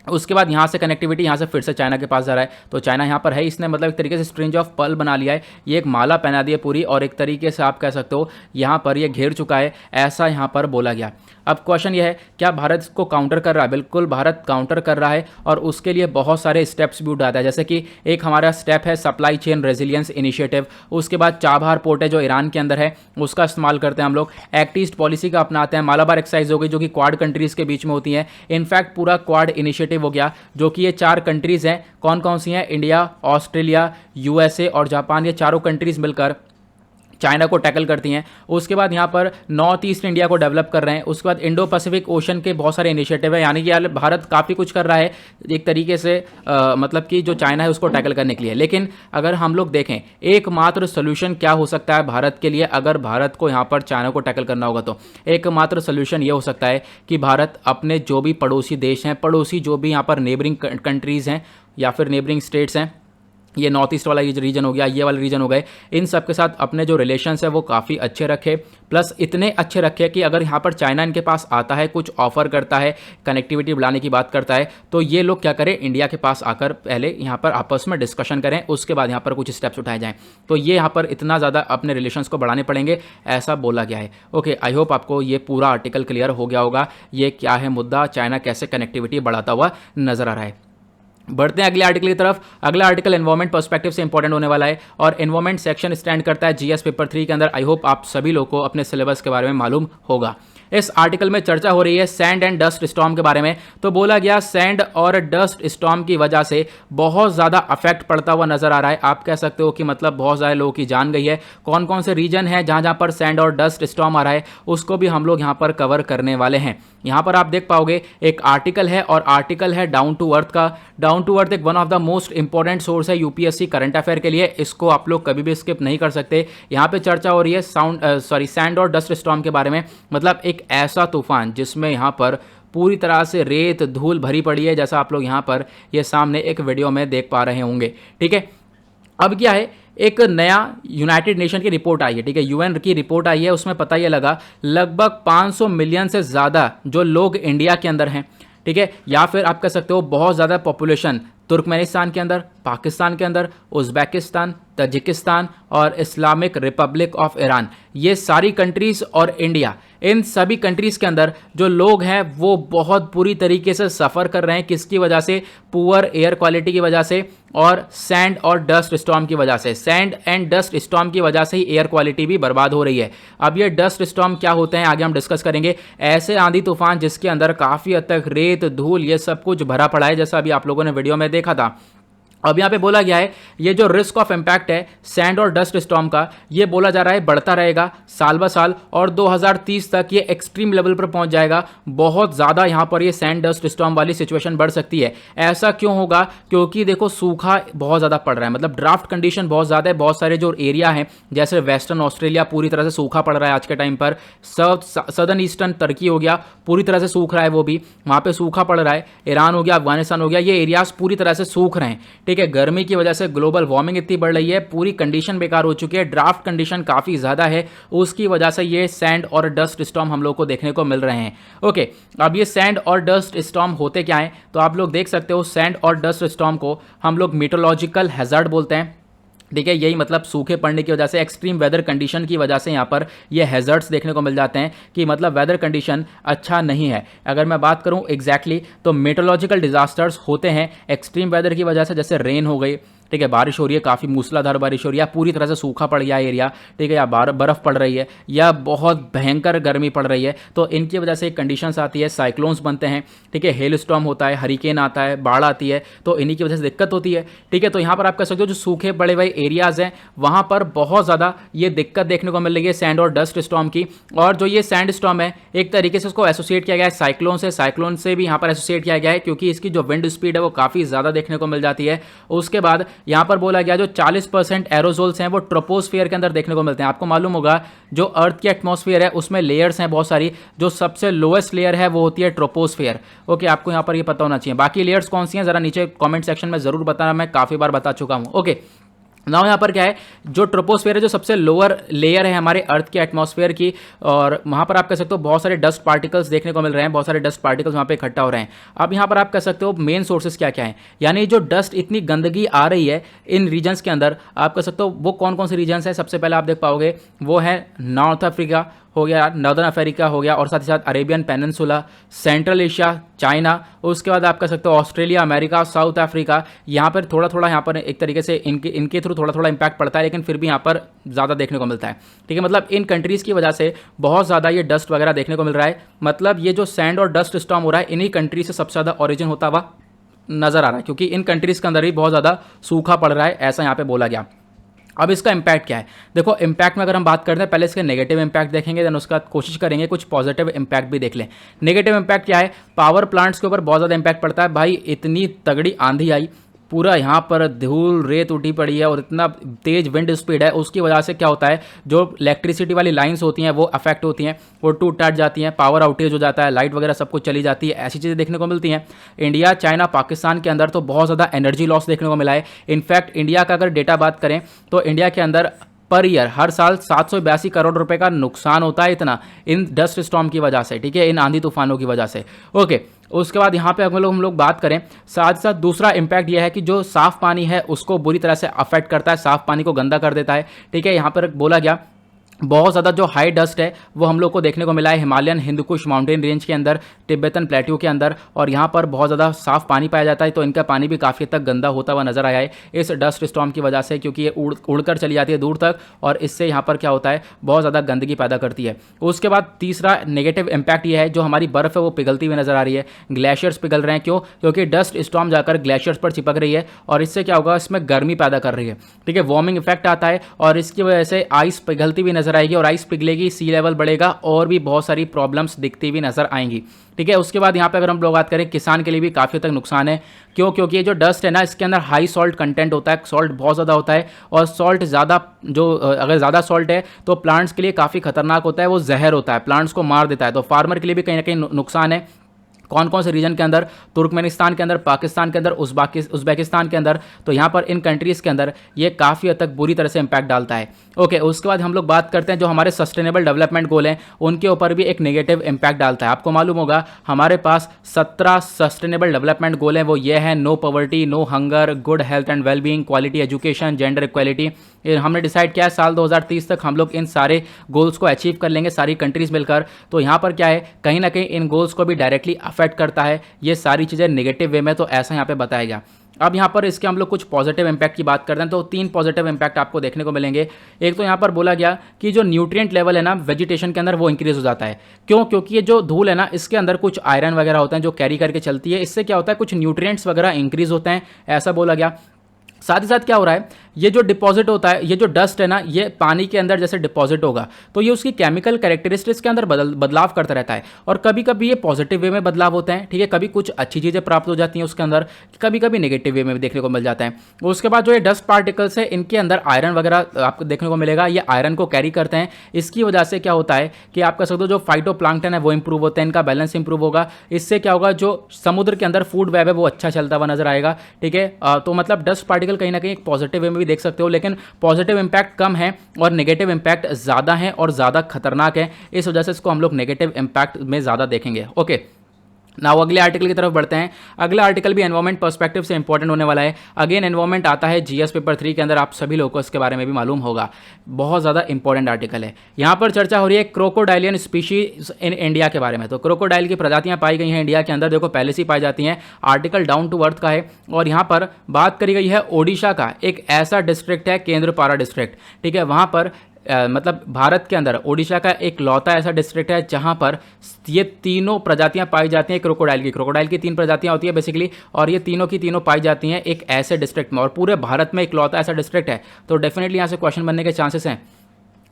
S1: उसके बाद यहाँ से कनेक्टिविटी यहाँ से फिर से चाइना के पास जा रहा है। तो चाइना यहाँ पर है, इसने मतलब एक तरीके से स्ट्रिंज ऑफ पर्ल बना लिया है, ये एक माला पहना दी है पूरी, और एक तरीके से आप कह सकते हो यहाँ पर ये घेर चुका है, ऐसा यहाँ पर बोला गया। अब क्वेश्चन ये है क्या भारत इसको काउंटर कर रहा है? बिल्कुल भारत काउंटर कर रहा है और उसके लिए बहुत सारे स्टेप्स भी उठाता है। जैसे कि एक हमारा स्टेप है सप्लाई चेन रेजिलियंस इनिशिएटिव, उसके बाद चाबहार पोर्ट है जो ईरान के अंदर है, उसका इस्तेमाल करते हैं हम लोग। एक्ट ईस्ट पॉलिसी का अपनाते हैं। मालाबार एक्सरसाइज हो गई जो कि क्वाड कंट्रीज़ के बीच में होती है। इनफैक्ट पूरा क्वाड इनिशिएटिव हो गया जो कि ये 4 कंट्रीज़ हैं। कौन कौन सी हैं? इंडिया, ऑस्ट्रेलिया, यूएसए और जापान, ये चारों कंट्रीज़ मिलकर चाइना को टैकल करती हैं। उसके बाद यहाँ पर नॉर्थ ईस्ट इंडिया को डेवलप कर रहे हैं। उसके बाद इंडो पैसिफिक ओशन के बहुत सारे इनिशिएटिव है, यानी कि भारत काफ़ी कुछ कर रहा है एक तरीके से मतलब कि जो चाइना है उसको टैकल करने के लिए। लेकिन अगर हम लोग देखें एकमात्र सोल्यूशन क्या हो सकता है भारत के लिए, अगर भारत को यहाँ पर चाइना को टैकल करना होगा तो एकमात्र सोल्यूशन ये हो सकता है कि भारत अपने जो भी पड़ोसी देश हैं, पड़ोसी जो भी यहाँ पर नेबरिंग कंट्रीज़ हैं या फिर नेबरिंग स्टेट्स हैं, ये नॉर्थ ईस्ट वाला रीजन हो गया, ये वाले रीजन हो गए, इन सब के साथ अपने जो रिलेशंस है वो काफ़ी अच्छे रखे। प्लस इतने अच्छे रखे कि अगर यहाँ पर चाइना इनके पास आता है, कुछ ऑफर करता है, कनेक्टिविटी बढ़ाने की बात करता है, तो ये लोग क्या करें, इंडिया के पास आकर पहले यहाँ पर आपस में डिस्कशन करें, उसके बाद यहाँ पर कुछ स्टेप्स उठाए जाएँ। तो ये यहाँ पर इतना ज़्यादा अपने रिलेशंस को बढ़ाने पड़ेंगे, ऐसा बोला गया है। ओके, आई होप आपको ये पूरा आर्टिकल क्लियर हो गया होगा, ये क्या है मुद्दा, चाइना कैसे कनेक्टिविटी बढ़ाता हुआ नजर आ रहा है। बढ़ते हैं अगले आर्टिकल की तरफ। अगला आर्टिकल एनवायरमेंट पर्सपेक्टिव से इंपॉर्टेंट होने वाला है और एनवायरमेंट सेक्शन स्टैंड करता है जीएस पेपर 3 के अंदर। आई होप आप सभी लोगों को अपने सिलेबस के बारे में मालूम होगा। इस आर्टिकल में चर्चा हो रही है सैंड एंड डस्ट स्टॉर्म के बारे में। तो बोला गया सैंड और डस्ट स्टॉर्म की वजह से बहुत ज़्यादा अफेक्ट पड़ता हुआ नजर आ रहा है। आप कह सकते हो कि मतलब बहुत ज़्यादा लोगों की जान गई है। कौन कौन से रीजन है जहाँ जहाँ पर सैंड और डस्ट स्टॉर्म आ रहा है उसको भी हम लोग यहाँ पर कवर करने वाले हैं। यहाँ पर आप देख पाओगे एक आर्टिकल है और आर्टिकल है डाउन टू अर्थ का। डाउन टू अर्थ एक one of the most important source है यूपीएससी करंट अफेयर के लिए, इसको आप लोग कभी भी स्किप नहीं कर सकते। यहाँ पे चर्चा हो रही है सैंड और डस्ट स्टॉर्म के बारे में। मतलब एक ऐसा तूफान जिसमें यहाँ पर पूरी तरह से रेत धूल भरी पड़ी है, जैसा आप लोग यहाँ पर ये सामने एक वीडियो में देख पा रहे होंगे। ठीक है, अब क्या है, एक नया यूनाइटेड नेशन की रिपोर्ट आई है। ठीक है, यूएन की रिपोर्ट आई है, उसमें पता ये लगा लगभग 500 मिलियन से ज़्यादा जो लोग इंडिया के अंदर हैं, ठीक है, या फिर आप कह सकते हो बहुत ज़्यादा पॉपुलेशन तुर्कमेनिस्तान के अंदर, पाकिस्तान के अंदर, उज़्बेकिस्तान, तजिकिस्तान और इस्लामिक रिपब्लिक ऑफ ईरान, ये सारी कंट्रीज़ और इंडिया, इन सभी कंट्रीज़ के अंदर जो लोग हैं वो बहुत बुरी तरीके से सफ़र कर रहे हैं। किसकी वजह से? पुअर एयर क्वालिटी की वजह से और सैंड और डस्ट स्टॉर्म की वजह से। सैंड एंड डस्ट स्टॉर्म की वजह से ही एयर क्वालिटी भी बर्बाद हो रही है। अब ये डस्ट स्टॉर्म क्या होते हैं आगे हम डिस्कस करेंगे। ऐसे आंधी तूफान जिसके अंदर काफ़ी हद तक रेत धूल ये सब कुछ भरा पड़ा है, जैसा अभी आप लोगों ने वीडियो में देखा था। अब यहाँ पे बोला गया है ये जो रिस्क ऑफ इम्पैक्ट है सैंड और डस्ट स्टॉर्म का, ये बोला जा रहा है बढ़ता रहेगा साल ब साल और 2030 तक ये एक्सट्रीम लेवल पर पहुंच जाएगा। बहुत ज़्यादा यहाँ पर ये सैंड डस्ट स्टॉर्म वाली सिचुएशन बढ़ सकती है। ऐसा क्यों होगा? क्योंकि देखो सूखा बहुत ज़्यादा पड़ रहा है, मतलब ड्राफ्ट कंडीशन बहुत ज़्यादा है। बहुत सारे जो एरिया हैं जैसे वेस्टर्न ऑस्ट्रेलिया पूरी तरह से सूखा पड़ रहा है आज के टाइम पर। सदर्न ईस्टर्न टर्की हो गया पूरी तरह से सूख रहा है, वो भी वहाँ पर सूखा पड़ रहा है। ईरान हो गया, अफगानिस्तान हो गया, ये एरियाज पूरी तरह से सूख रहे हैं। ठीक है, गर्मी की वजह से ग्लोबल वार्मिंग इतनी बढ़ रही है, पूरी कंडीशन बेकार हो चुकी है, ड्राफ्ट कंडीशन काफ़ी ज़्यादा है, उसकी वजह से ये सैंड और डस्ट स्टॉर्म हम लोग को देखने को मिल रहे हैं। ओके, अब ये सैंड और डस्ट स्टॉर्म होते क्या हैं? तो आप लोग देख सकते हो सैंड और डस्ट स्टॉर्म को हम लोग मीटरोलॉजिकल हैज़ार्ड बोलते हैं। ठीक है, यही मतलब सूखे पड़ने की वजह से, एक्सट्रीम वेदर कंडीशन की वजह से यहाँ पर ये हैज़र्ड्स देखने को मिल जाते हैं कि मतलब वेदर कंडीशन अच्छा नहीं है। अगर मैं बात करूँ एग्जैक्टली तो मेट्रोलॉजिकल डिजास्टर्स होते हैं एक्सट्रीम वेदर की वजह से, जैसे रेन हो गई, ठीक है, बारिश हो रही है, काफ़ी मूसलाधार बारिश हो रही है, पूरी तरह से सूखा पड़ गया एरिया, ठीक है, या बर्फ़ पड़ रही है, या बहुत भयंकर गर्मी पड़ रही है, तो इनकी वजह से कंडीशंस आती है, साइक्लोन्स बनते हैं, ठीक है, हेल स्टॉर्म होता है, हरिकेन आता है, बाढ़ आती है, तो इन्हीं की वजह से दिक्कत होती है। ठीक है, तो यहाँ पर आप कह सकते हो जो सूखे पड़े हुए एरियाज़ हैं वहाँ पर बहुत ज़्यादा ये दिक्कत देखने को मिल रही है सैंड और डस्ट स्टॉर्म की। और जो ये सैंड स्टॉर्म है एक तरीके से उसको एसोसिएट किया गया है साइक्लोन से, साइक्लोन से भी यहाँ पर एसोसिएट किया गया है क्योंकि इसकी जो विंड स्पीड है वो काफ़ी ज़्यादा देखने को मिल जाती है। उसके बाद यहाँ पर बोला गया जो 40% एरोजोल्स हैं वो ट्रोपोस्फियर के अंदर देखने को मिलते हैं। आपको मालूम होगा जो अर्थ की एटमॉस्फेयर है उसमें लेयर्स हैं बहुत सारी, जो सबसे लोएस्ट लेयर है वो होती है ट्रोपोस्फियर। ओके, आपको यहाँ पर ये पता होना चाहिए। बाकी लेयर्स कौन सी हैं जरा नीचे कमेंट सेक्शन में जरूर बताना, मैं काफ़ी बार बता चुका हूँ। ओके, नाउ यहाँ पर क्या है, जो ट्रोपोस्फेयर है जो सबसे लोअर लेयर है हमारे अर्थ के एटमॉस्फेयर की, और वहाँ पर आप कह सकते हो बहुत सारे डस्ट पार्टिकल्स देखने को मिल रहे हैं, बहुत सारे डस्ट पार्टिकल्स वहाँ पे इकट्ठा हो रहे हैं। अब यहाँ पर आप कह सकते हो मेन सोर्सेज क्या क्या हैं, यानी जो डस्ट इतनी गंदगी आ रही है इन रीजन्स के अंदर, आप कह सकते हो वो कौन कौन से रीजन्स हैं। सबसे पहले आप देख पाओगे वो है नॉर्थ अफ्रीका हो गया, नॉर्दर्न अफ्रीका हो गया, और साथ ही साथ Arabian peninsula, central Asia, China, उसके बाद आप कह सकते हो ऑस्ट्रेलिया, अमेरिका, साउथ अफ्रीका। यहाँ पर थोड़ा थोड़ा यहाँ पर एक तरीके से इनके थ्रू थोड़ा थोड़ा इंपैक्ट पड़ता है, लेकिन फिर भी यहाँ पर ज़्यादा देखने को मिलता है। ठीक है, मतलब इन कंट्रीज़ की वजह से बहुत ज़्यादा ये डस्ट वगैरह देखने को मिल रहा है। मतलब ये जो सैंड और डस्ट स्टॉर्म हो रहा है इन्हीं कंट्री से सबसे ज़्यादा ओरिजिन होता हुआ नज़र आ रहा है, क्योंकि इन कंट्रीज़ के अंदर ही बहुत ज़्यादा सूखा पड़ रहा है, ऐसा यहाँ पर बोला गया। अब इसका इम्पैक्ट क्या है, देखो इम्पैक्ट में अगर हम बात करते हैं पहले इसके नेगेटिव इम्पैक्ट देखेंगे, देन उसका कोशिश करेंगे कुछ पॉजिटिव इम्पैक्ट भी देख लें। नेगेटिव इम्पैक्ट क्या है, पावर प्लांट्स के ऊपर बहुत ज़्यादा इम्पैक्ट पड़ता है। भाई इतनी तगड़ी आंधी आई, पूरा यहाँ पर धूल रेत उठी पड़ी है और इतना तेज विंड स्पीड है, उसकी वजह से क्या होता है जो इलेक्ट्रिसिटी वाली लाइंस होती हैं वो अफेक्ट होती हैं, वो टूट टाट जाती हैं, पावर आउटेज हो जाता है, लाइट वगैरह सब कुछ चली जाती है, ऐसी चीज़ें देखने को मिलती हैं। इंडिया, चाइना, पाकिस्तान के अंदर तो बहुत ज़्यादा एनर्जी लॉस देखने को मिला है। इनफैक्ट इंडिया का अगर डेटा बात करें तो इंडिया के अंदर पर ईयर हर साल 782 करोड़ रुपए का नुकसान होता है, इतना इन डस्ट स्टॉर्म की वजह से, ठीक है, इन आंधी तूफानों की वजह से। ओके, उसके बाद यहाँ पे हम लोग बात करें, साथ साथ दूसरा इम्पैक्ट यह है कि जो साफ पानी है उसको बुरी तरह से अफेक्ट करता है, साफ पानी को गंदा कर देता है। ठीक है, यहाँ पर बोला गया बहुत ज़्यादा जो हाई डस्ट है वो हम लोग को देखने को मिला है हिमालयन हिंदुकुश माउंटेन रेंज के अंदर, तिब्बतन प्लेट्यू के अंदर, और यहाँ पर बहुत ज़्यादा साफ पानी पाया जाता है, तो इनका पानी भी काफ़ी हद तक गंदा होता हुआ नजर आया है इस डस्ट स्टॉर्म की वजह से, क्योंकि ये उड़कर चली जाती है दूर तक और इससे यहाँ पर क्या होता है बहुत ज़्यादा गंदगी पैदा करती है। उसके बाद तीसरा नेगेटिव इम्पैक्ट ये है जो हमारी बर्फ़ है वो पिघलती हुई नजर आ रही है, ग्लेशियर्स पिघल रहे हैं। क्यों? क्योंकि डस्ट स्टॉर्म जाकर ग्लेशियर्स पर चिपक रही है और इससे क्या होगा, इसमें गर्मी पैदा कर रही है। ठीक है, वार्मिंग इफेक्ट आता है और इसकी वजह से आइस पिघलती हुई नजर आएगी और आइस पिघलेगी, सी लेवल बढ़ेगा और भी बहुत सारी प्रॉब्लम्स दिखती हुई नजर आएंगी। ठीक है, उसके बाद यहाँ पे अगर हम लोग बात करें किसान के लिए भी काफ़ी हद तक नुकसान है। क्यों? क्योंकि ये जो डस्ट है ना इसके अंदर हाई सॉल्ट कंटेंट होता है, सॉल्ट बहुत ज़्यादा होता है और सॉल्ट ज़्यादा जो अगर ज़्यादा सॉल्ट है तो प्लांट्स के लिए काफ़ी खतरनाक होता है, वो जहर होता है, प्लांट्स को मार देता है। तो फार्मर के लिए भी कहीं ना कहीं नुकसान है। कौन कौन से रीजन के अंदर? तुर्कमेनिस्तान के अंदर, पाकिस्तान के अंदर, उज़्बेकिस्तान के अंदर, तो यहाँ पर इन कंट्रीज़ के अंदर ये काफ़ी हद तक बुरी तरह से इम्पैक्ट डालता है। ओके, उसके बाद हम लोग बात करते हैं जो हमारे सस्टेनेबल डेवलपमेंट गोल हैं उनके ऊपर भी एक नेगेटिव इम्पैक्ट डालता है। आपको मालूम होगा हमारे पास 17 सस्टेनेबल डेवलपमेंट गोल हैं, वो ये हैं no poverty, no hunger, good health and wellbeing, quality education, gender equality. हमने डिसाइड किया है साल 2030 तक हम लोग इन सारे गोल्स को अचीव कर लेंगे, सारी कंट्रीज़ मिलकर। तो यहाँ पर क्या है, कहीं ना कहीं इन गोल्स को भी डायरेक्टली अफेक्ट करता है ये सारी चीज़ें नेगेटिव वे में, तो ऐसा यहाँ पे बताया गया। अब यहाँ पर इसके हम लोग कुछ पॉजिटिव इम्पैक्ट की बात करते हैं तो 3 पॉजिटिव इम्पैक्ट आपको देखने को मिलेंगे। एक तो यहाँ पर बोला गया कि जो न्यूट्रिएंट लेवल है ना वेजिटेशन के अंदर वो इंक्रीज हो जाता है। क्यों? क्योंकि ये जो धूल है ना इसके अंदर कुछ आयरन वगैरह होते हैं जो कैरी करके चलती है, इससे क्या होता है कुछ न्यूट्रिएंट्स वगैरह इंक्रीज होते हैं, ऐसा बोला गया। साथ ही साथ क्या हो रहा है, ये जो डिपॉजिट होता है, ये जो डस्ट है ना ये पानी के अंदर जैसे डिपॉजिट होगा तो ये उसकी केमिकल कैरेक्टरिस्टिक्स के अंदर बदलाव करता रहता है और कभी कभी ये पॉजिटिव वे में बदलाव होते हैं। ठीक है, कभी कुछ अच्छी चीज़ें प्राप्त हो जाती हैं उसके अंदर, कभी कभी नेगेटिव वे में भी देखने को मिल जाता है। उसके बाद जो ये डस्ट पार्टिकल्स है इनके अंदर आयरन वगैरह आपको देखने को मिलेगा, ये आयरन को कैरी करते हैं। इसकी वजह से क्या होता है कि आप कह सकते हो जो फाइटोप्लैंक्टन है वो इंप्रूव होता है, इनका बैलेंस इंप्रूव होगा। इससे क्या होगा, जो समुद्र के अंदर फूड वेब है वो अच्छा चलता हुआ नजर आएगा। ठीक है, तो मतलब डस्ट पार्टिकल कहीं ना कहीं एक पॉजिटिव वे में भी देख सकते हो, लेकिन पॉजिटिव इंपैक्ट कम है और नेगेटिव इंपैक्ट ज़्यादा है और ज़्यादा खतरनाक है, इस वजह से इसको हम लोग नेगेटिव इंपैक्ट में ज़्यादा देखेंगे। ओके, ना अगले आर्टिकल की तरफ बढ़ते हैं। अगला आर्टिकल भी एनवायरमेंट पर्सपेक्टिव से इंपॉर्टेंट होने वाला है। अगेन एनवायरमेंट आता है जीएस पेपर 3 के अंदर, आप सभी लोगों को इसके बारे में भी मालूम होगा। बहुत ज़्यादा इंपॉर्टेंट आर्टिकल है। यहाँ पर चर्चा हो रही है क्रोकोडाइलियन स्पीशीज इन इंडिया के बारे में। तो क्रोकोडाइल की प्रजातियाँ पाई गई हैं इंडिया के अंदर, देखो पहले से ही पाई जाती हैं। आर्टिकल डाउन टू अर्थ का है और यहाँ पर बात करी गई है ओडिशा का एक ऐसा डिस्ट्रिक्ट है, केंद्रपाड़ा डिस्ट्रिक्ट, ठीक है। वहाँ पर मतलब भारत के अंदर ओडिशा का एक लौता ऐसा डिस्ट्रिक्ट है जहां पर ये तीनों प्रजातियां पाई जाती हैं क्रोकोडाइल की 3 प्रजातियां होती है बेसिकली, और ये तीनों की तीनों पाई जाती हैं एक ऐसे डिस्ट्रिक्ट में, और पूरे भारत में एक लौता ऐसा डिस्ट्रिक्ट है। तो डेफिनेटली यहां से क्वेश्चन बनने के चांसेस हैं।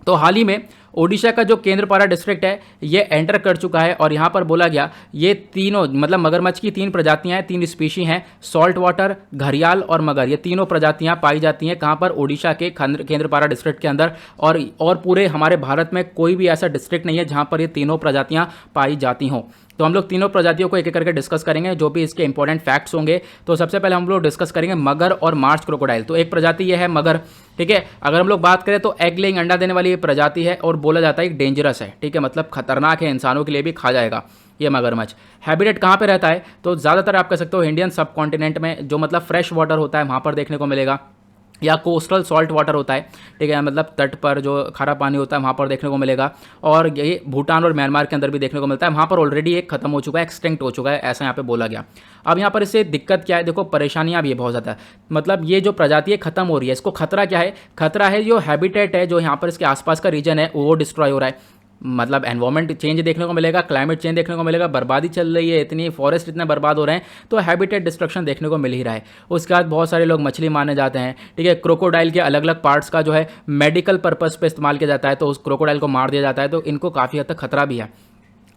S1: तो हाल ही में ओडिशा का जो केंद्रपाड़ा डिस्ट्रिक्ट है ये एंटर कर चुका है, और यहाँ पर बोला गया ये तीनों मतलब मगरमच्छ की 3 प्रजातियां हैं, 3 स्पीशी हैं, सॉल्ट वाटर, घड़ियाल और मगर। ये तीनों प्रजातियां पाई जाती हैं कहाँ पर? ओडिशा के केंद्रपाड़ा डिस्ट्रिक्ट के अंदर। और पूरे हमारे भारत में कोई भी ऐसा डिस्ट्रिक्ट नहीं है जहाँ पर ये तीनों प्रजातियां पाई जाती हों। तो हम लोग तीनों प्रजातियों को एक एक करके डिस्कस करेंगे, जो भी इसके इंपॉर्टेंट फैक्ट्स होंगे। तो सबसे पहले हम लोग डिस्कस करेंगे मगर और मार्च क्रोकोडाइल। तो एक प्रजाति ये है मगर, ठीक है। अगर हम लोग बात करें तो एग लेइंग, अंडा देने वाली ये प्रजाति है, और बोला जाता है डेंजरस है, ठीक है, मतलब खतरनाक है, इंसानों के लिए भी खा जाएगा ये मगरमच्छ। हैबिटेट कहाँ पे रहता है? तो ज़्यादातर आप कह सकते हो इंडियन सब कॉन्टिनेंट में, जो मतलब फ्रेश वाटर होता है वहाँ पर देखने को मिलेगा, या कोस्टल सॉल्ट वाटर होता है, ठीक है, मतलब तट पर जो खारा पानी होता है वहाँ पर देखने को मिलेगा। और ये भूटान और म्यांमार के अंदर भी देखने को मिलता है। वहाँ पर ऑलरेडी एक खत्म हो चुका है, एक्सटिंक्ट हो चुका है, ऐसा यहाँ पे बोला गया। अब यहाँ पर इससे दिक्कत क्या है? देखो परेशानियाँ भी है बहुत ज़्यादा। मतलब ये जो प्रजाति है खत्म हो रही है, इसको खतरा क्या है? खतरा है जो हैबिटेट है, जो यहाँ पर इसके आसपास का रीजन है वो डिस्ट्रॉय हो रहा है। मतलब एनवायरमेंट चेंज देखने को मिलेगा, क्लाइमेट चेंज देखने को मिलेगा, बर्बादी चल रही है, इतनी फॉरेस्ट इतने बर्बाद हो रहे हैं, तो हैबिटेट डिस्ट्रक्शन देखने को मिल ही रहा है। उसके बाद बहुत सारे लोग मछली मारने जाते हैं, ठीक है। क्रोकोडाइल के अलग अलग पार्ट्स का जो है मेडिकल पर्पस पे इस्तेमाल किया जाता है, तो उस क्रोकोडाइल को मार दिया जाता है, तो इनको काफ़ी हद तक खतरा भी है।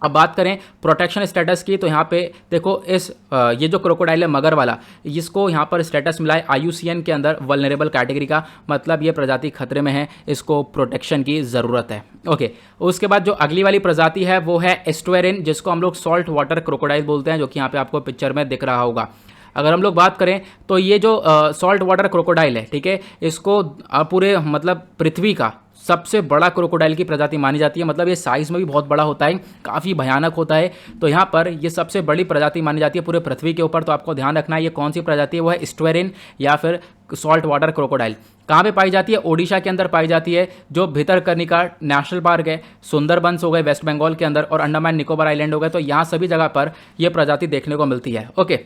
S1: अब बात करें प्रोटेक्शन स्टेटस की, तो यहाँ पे देखो ये जो क्रोकोडाइल है मगर वाला, इसको यहाँ पर स्टेटस मिला है IUCN के अंदर वल्नरेबल कैटेगरी का, मतलब ये प्रजाति खतरे में है, इसको प्रोटेक्शन की ज़रूरत है। ओके, उसके बाद जो अगली वाली प्रजाति है वो है एस्टुएरिन, जिसको हम लोग सॉल्ट वाटर क्रोकोडाइल बोलते हैं, जो कि यहाँ पे आपको पिक्चर में दिख रहा होगा। अगर हम लोग बात करें तो ये जो सॉल्ट वाटर क्रोकोडाइल है, ठीक है, इसको पूरे मतलब पृथ्वी का सबसे बड़ा क्रोकोडाइल की प्रजाति मानी जाती है। मतलब ये साइज़ में भी बहुत बड़ा होता है, काफ़ी भयानक होता है। तो यहाँ पर ये सबसे बड़ी प्रजाति मानी जाती है पूरे पृथ्वी के ऊपर। तो आपको ध्यान रखना है ये कौन सी प्रजाति है, वो है एस्टुएरिन या फिर सॉल्ट वाटर क्रोकोडाइल। कहाँ पे पाई जाती है? ओडिशा के अंदर पाई जाती है, जो भितरकनिका नेशनल पार्क है, सुंदरबंस हो गए वेस्ट बंगाल के अंदर, और अंडमान निकोबार आइलैंड हो गए, तो यहाँ सभी जगह पर यह प्रजाति देखने को मिलती है। ओके,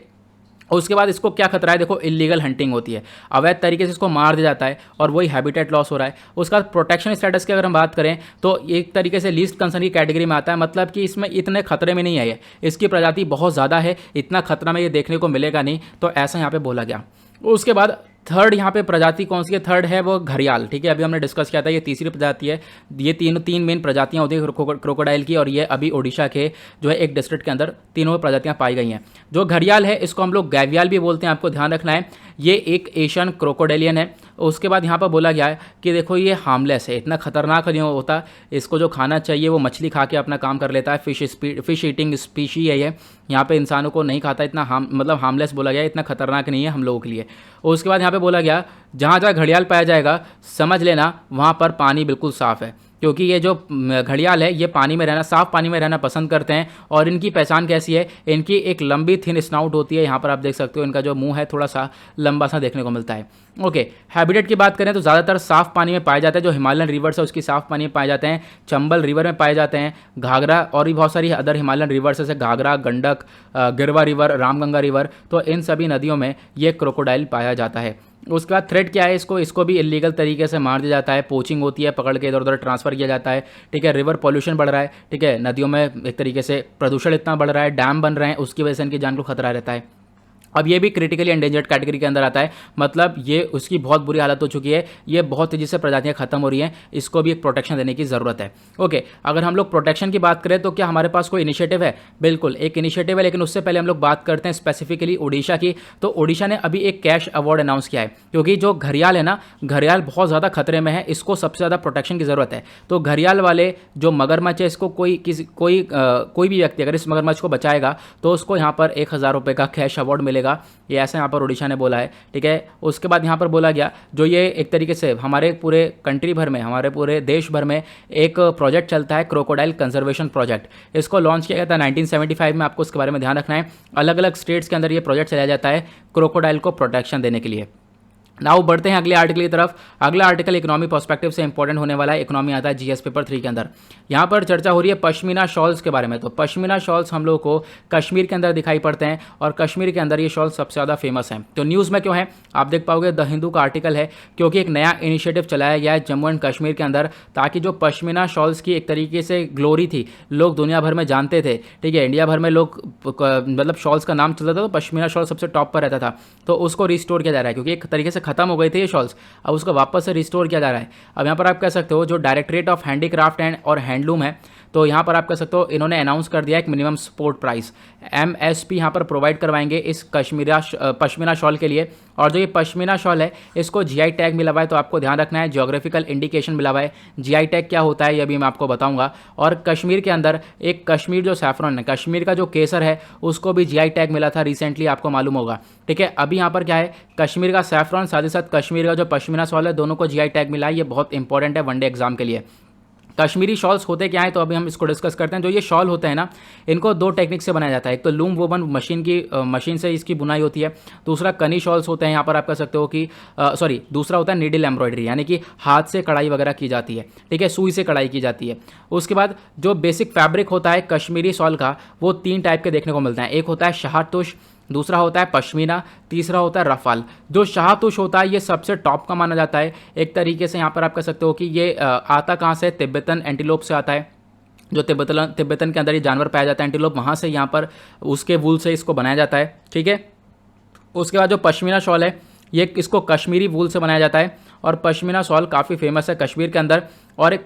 S1: उसके बाद इसको क्या खतरा है? देखो इलीगल हंटिंग होती है, अवैध तरीके से इसको मार दिया जाता है, और वही हैबिटेट लॉस हो रहा है। उसका प्रोटेक्शन स्टेटस की अगर हम बात करें तो एक तरीके से लीस्ट कंसर्न की कैटेगरी में आता है, मतलब कि इसमें इतने खतरे में नहीं है, इसकी प्रजाति बहुत ज़्यादा है, इतना खतरा में ये देखने को मिलेगा नहीं, तो ऐसा यहाँ पर बोला गया। उसके बाद थर्ड यहाँ पे प्रजाति कौन सी है? थर्ड है वो घड़ियाल, ठीक है, अभी हमने डिस्कस किया था, ये तीसरी प्रजाति है। ये तीन मेन प्रजातियाँ होती है क्रोकोडाइल की, और ये अभी ओडिशा के जो है एक डिस्ट्रिक्ट के अंदर तीनों प्रजातियाँ पाई गई हैं। जो घड़ियाल है इसको हम लोग गैवियाल भी बोलते हैं, आपको ध्यान रखना है, ये एक एशियन क्रोकोडाइलियन है। उसके बाद यहाँ पर बोला गया है कि देखो ये हार्मलेस है, इतना खतरनाक नहीं होता, इसको जो खाना चाहिए वो मछली खा के अपना काम कर लेता है, फिश ईटिंग स्पीशी है ये, यहाँ पे इंसानों को नहीं खाता, इतना मतलब हार्मलेस बोला गया, इतना खतरनाक नहीं है हम लोगों के लिए। उसके बाद यहाँ पे बोला गया जहाँ जहाँ घड़ियाल पाया जाएगा समझ लेना वहाँ पर पानी बिल्कुल साफ़ है, क्योंकि ये जो घड़ियाल है ये पानी में रहना, साफ़ पानी में रहना पसंद करते हैं। और इनकी पहचान कैसी है? इनकी एक लंबी थिन स्नाउट होती है, यहाँ पर आप देख सकते हो, इनका जो मुंह है थोड़ा सा लंबा सा देखने को मिलता है। ओके, हैबिटेट की बात करें तो ज़्यादातर साफ़ पानी में पाए जाते हैं, जो हिमालयन रिवर्स है उसकी साफ़ पानी में पाए जाते हैं, चंबल रिवर में पाए जाते हैं, घाघरा और भी बहुत सारी अदर हिमालयन रिवर्स जैसे घाघरा, गंडक, गिरवा रिवर, रामगंगा रिवर, तो इन सभी नदियों में ये क्रोकोडाइल पाया जाता है। उसके बाद थ्रेट क्या है? इसको भी इलीगल तरीके से मार दिया जाता है, पोचिंग होती है, पकड़ के इधर उधर ट्रांसफ़र किया जाता है, ठीक है। रिवर पॉल्यूशन बढ़ रहा है, ठीक है, नदियों में एक तरीके से प्रदूषण इतना बढ़ रहा है, डैम बन रहे हैं, उसकी वजह से इनकी जान को खतरा रहता है। अब ये भी क्रिटिकली एंडेंजर्ड कैटेगरी के अंदर आता है, मतलब ये उसकी बहुत बुरी हालत हो चुकी है, ये बहुत तेज़ी से प्रजातियां खत्म हो रही हैं, इसको भी एक प्रोटेक्शन देने की ज़रूरत है। ओके, अगर हम लोग प्रोटेक्शन की बात करें तो क्या हमारे पास कोई इनिशिएटिव है? बिल्कुल एक इनिशिएटिव है, लेकिन उससे पहले हम लोग बात करते हैं स्पेसिफिकली ओडिशा की। तो ओडिशा ने अभी एक कैश अवार्ड अनाउंस किया है, क्योंकि जो घड़ियाल है ना, घड़ियाल बहुत ज़्यादा खतरे में है, इसको सबसे ज़्यादा प्रोटेक्शन की ज़रूरत है। तो घड़ियाल वाले जो मगरमच्छ है, इसको कोई भी व्यक्ति अगर इस मगरमच्छ को बचाएगा तो उसको यहाँ पर 1000 रुपये का कैश अवार्ड मिलेगा। मिलेगा, ये ऐसा यहाँ पर ओडिशा ने बोला है, ठीक है। उसके बाद यहाँ पर बोला गया जो ये एक तरीके से हमारे पूरे कंट्री भर में, हमारे पूरे देश भर में एक प्रोजेक्ट चलता है, क्रोकोडाइल कंजर्वेशन प्रोजेक्ट। इसको लॉन्च किया गया था 1975 में, आपको इसके बारे में ध्यान रखना है। अलग अलग स्टेट्स के अंदर ये प्रोजेक्ट चलाया जाता है क्रोकोडाइल को प्रोटेक्शन देने के लिए। नाउ बढ़ते हैं अगले आर्टिकल की तरफ। अगला आर्टिकल इकोनॉमी पर्सपेक्टिव से इंपॉर्टेंट होने वाला है, इकोनॉमी आता है जीएस पेपर 3 के अंदर। यहाँ पर चर्चा हो रही है पश्मीना शॉल्स के बारे में। तो पश्मीना शॉल्स हम लोग को कश्मीर के अंदर दिखाई पड़ते हैं और कश्मीर के अंदर ये शॉल सबसे ज़्यादा फेमस हैं। तो न्यूज़ में क्यों है आप देख पाओगे, द हिंदू का आर्टिकल है, क्योंकि एक नया इनिशिएटिव चलाया गया है जम्मू एंड कश्मीर के अंदर, ताकि जो पश्मीना शॉल्स की एक तरीके से ग्लोरी थी, लोग दुनिया भर में जानते थे, ठीक है, इंडिया भर में लोग मतलब शॉल्स का नाम चलता था तो पश्मीना शॉल सबसे टॉप पर रहता था। तो उसको रिस्टोर किया जा रहा है, क्योंकि एक तरीके से खत्म हो गए थे ये शॉल्स, अब उसको वापस से रिस्टोर किया जा रहा है। अब यहाँ पर आप कह सकते हो जो डायरेक्टरेट ऑफ हैंडीक्राफ्ट एंड और हैंडलूम है, तो यहाँ पर आप कह सकते हो इन्होंने अनाउंस कर दिया एक मिनिमम सपोर्ट प्राइस एमएसपी यहाँ पर प्रोवाइड करवाएंगे इस पश्मीना शॉल के लिए। और जो ये पश्मीना शॉल है इसको जीआई टैग मिला हुआ है, तो आपको ध्यान रखना है ज्योग्राफिकल इंडिकेशन मिला हुआ है। जीआई टैग क्या होता है ये भी मैं आपको बताऊंगा। और कश्मीर के अंदर एक कश्मीर जो सैफरन है, कश्मीर का जो केसर है, उसको भी जीआई टैग मिला था रिसेंटली, आपको मालूम होगा, ठीक है। अभी यहाँ पर क्या है, कश्मीर का सैफरन साथ ही साथ कश्मीर का जो पश्मीना शॉल है, दोनों को जीआई टैग मिला है। ये बहुत इंपॉर्टेंट है वनडे एग्जाम के लिए। कश्मीरी शॉल्स होते क्या हैं, तो अभी हम इसको डिस्कस करते हैं। जो ये शॉल होते हैं ना, इनको दो टेक्निक से बनाया जाता है। एक तो लूम वोवन मशीन से इसकी बुनाई होती है। दूसरा कनी शॉल्स होते हैं, यहाँ पर आप कह सकते हो कि दूसरा होता है नीडल एम्ब्रॉयडरी, यानी कि हाथ से कढ़ाई वगैरह की जाती है, ठीक है, सुई से कढ़ाई की जाती है। उसके बाद जो बेसिक फैब्रिक होता है कश्मीरी शॉल का, वो 3 टाइप के देखने को मिलता है। एक होता है शाहतुश, दूसरा होता है पश्मीना, तीसरा होता है रफाल। जो शाहतुश होता है ये सबसे टॉप का माना जाता है। एक तरीके से यहाँ पर आप कह सकते हो कि ये आता कहाँ से, तिब्बतन एंटीलोप से आता है। जो तिब्बतन के अंदर ये जानवर पाया जाता है एंटीलोप, वहाँ से यहाँ पर उसके वूल से इसको बनाया जाता है, ठीक है। उसके बाद जो पश्मीना शॉल है ये इसको कश्मीरी वूल से बनाया जाता है, और पश्मीना शॉल काफ़ी फेमस है कश्मीर के अंदर। और एक